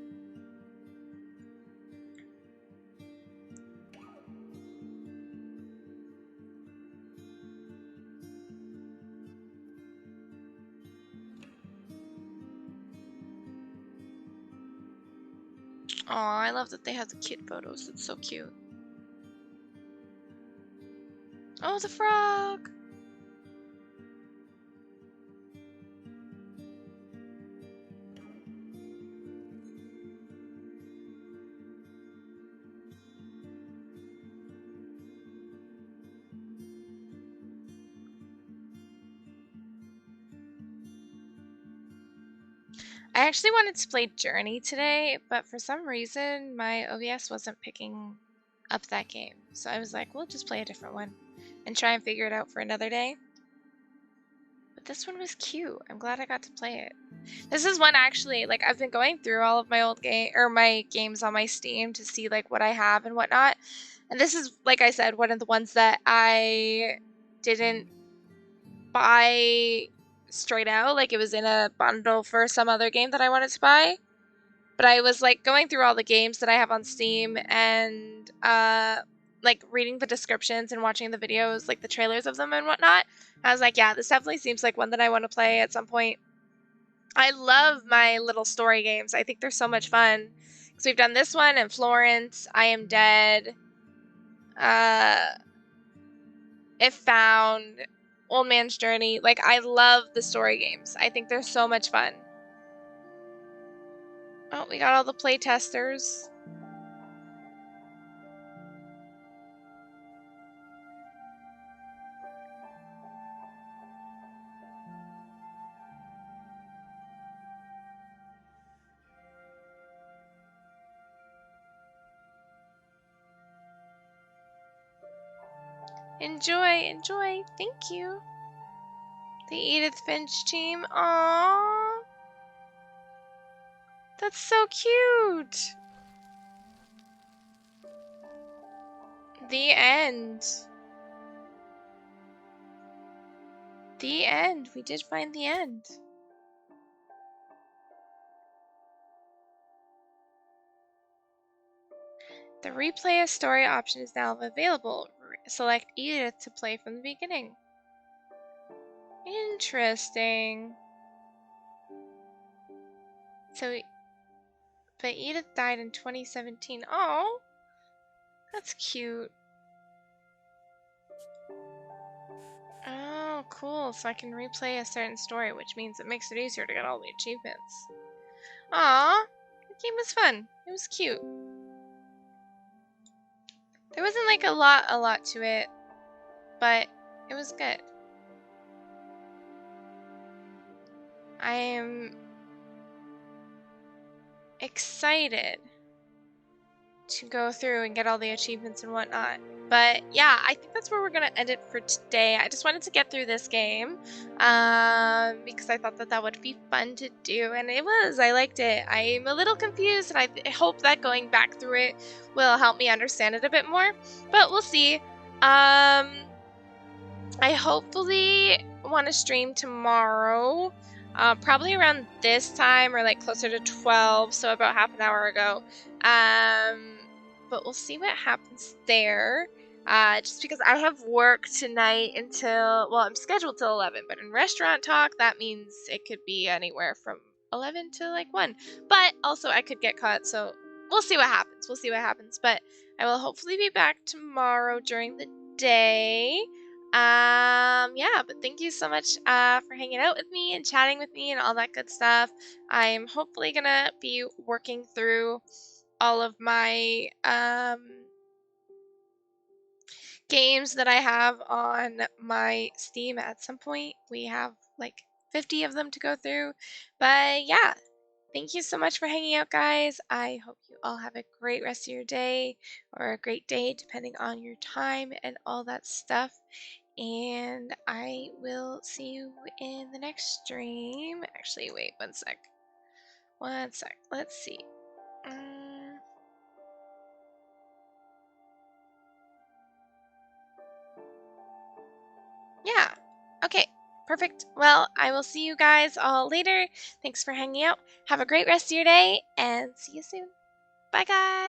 Oh, I love that they have the kid photos. It's so cute. Oh, the frog! I actually wanted to play Journey today, but for some reason my OBS wasn't picking up that game. So I was like, we'll just play a different one and try and figure it out for another day. But this one was cute. I'm glad I got to play it. This is one actually, like I've been going through all of my old my games on my Steam to see like what I have and whatnot. And this is, like I said, one of the ones that I didn't buy straight out. Like it was in a bundle for some other game that I wanted to buy. But I was like going through all the games that I have on Steam and like reading the descriptions and watching the videos, like the trailers of them and whatnot. I was like, yeah, this definitely seems like one that I want to play at some point. I love my little story games. I think they're so much fun. Because we've done this one and Florence, I Am Dead, If Found, Old Man's Journey. Like, I love the story games. I think they're so much fun. Oh, we got all the play testers. Enjoy, enjoy. Thank you. The Edith Finch team. Aww. That's so cute. The end. The end. We did find the end. The replay a story option is now available. Select Edith to play from the beginning. Interesting. So, but Edith died in 2017. Oh, that's cute. Oh, cool. So I can replay a certain story, which means it makes it easier to get all the achievements. Aw, the game was fun. It was cute. There wasn't like a lot to it, but it was good. I am excited to go through and get all the achievements and whatnot. But yeah, I think that's where we're gonna end it for today. I just wanted to get through this game because I thought that that would be fun to do, and it was. I liked it. I'm a little confused, and I hope that going back through it will help me understand it a bit more. But we'll see. I hopefully want to stream tomorrow. Probably around this time or like closer to 12, so about half an hour ago. But we'll see what happens there. Just because I have work tonight until, well, I'm scheduled till 11, but in restaurant talk, that means it could be anywhere from 11 to like 1. But also I could get caught, so we'll see what happens. We'll see what happens. But I will hopefully be back tomorrow during the day. Yeah, but thank you so much for hanging out with me and chatting with me and all that good stuff. I'm hopefully gonna be working through all of my games that I have on my Steam at some point. We have like 50 of them to go through. But yeah, thank you so much for hanging out, guys. I hope you all have a great rest of your day or a great day, depending on your time and all that stuff. And I will see you in the next stream. Actually, wait one sec. One sec. Let's see. Yeah. Okay. Perfect. Well, I will see you guys all later. Thanks for hanging out. Have a great rest of your day and see you soon. Bye, guys.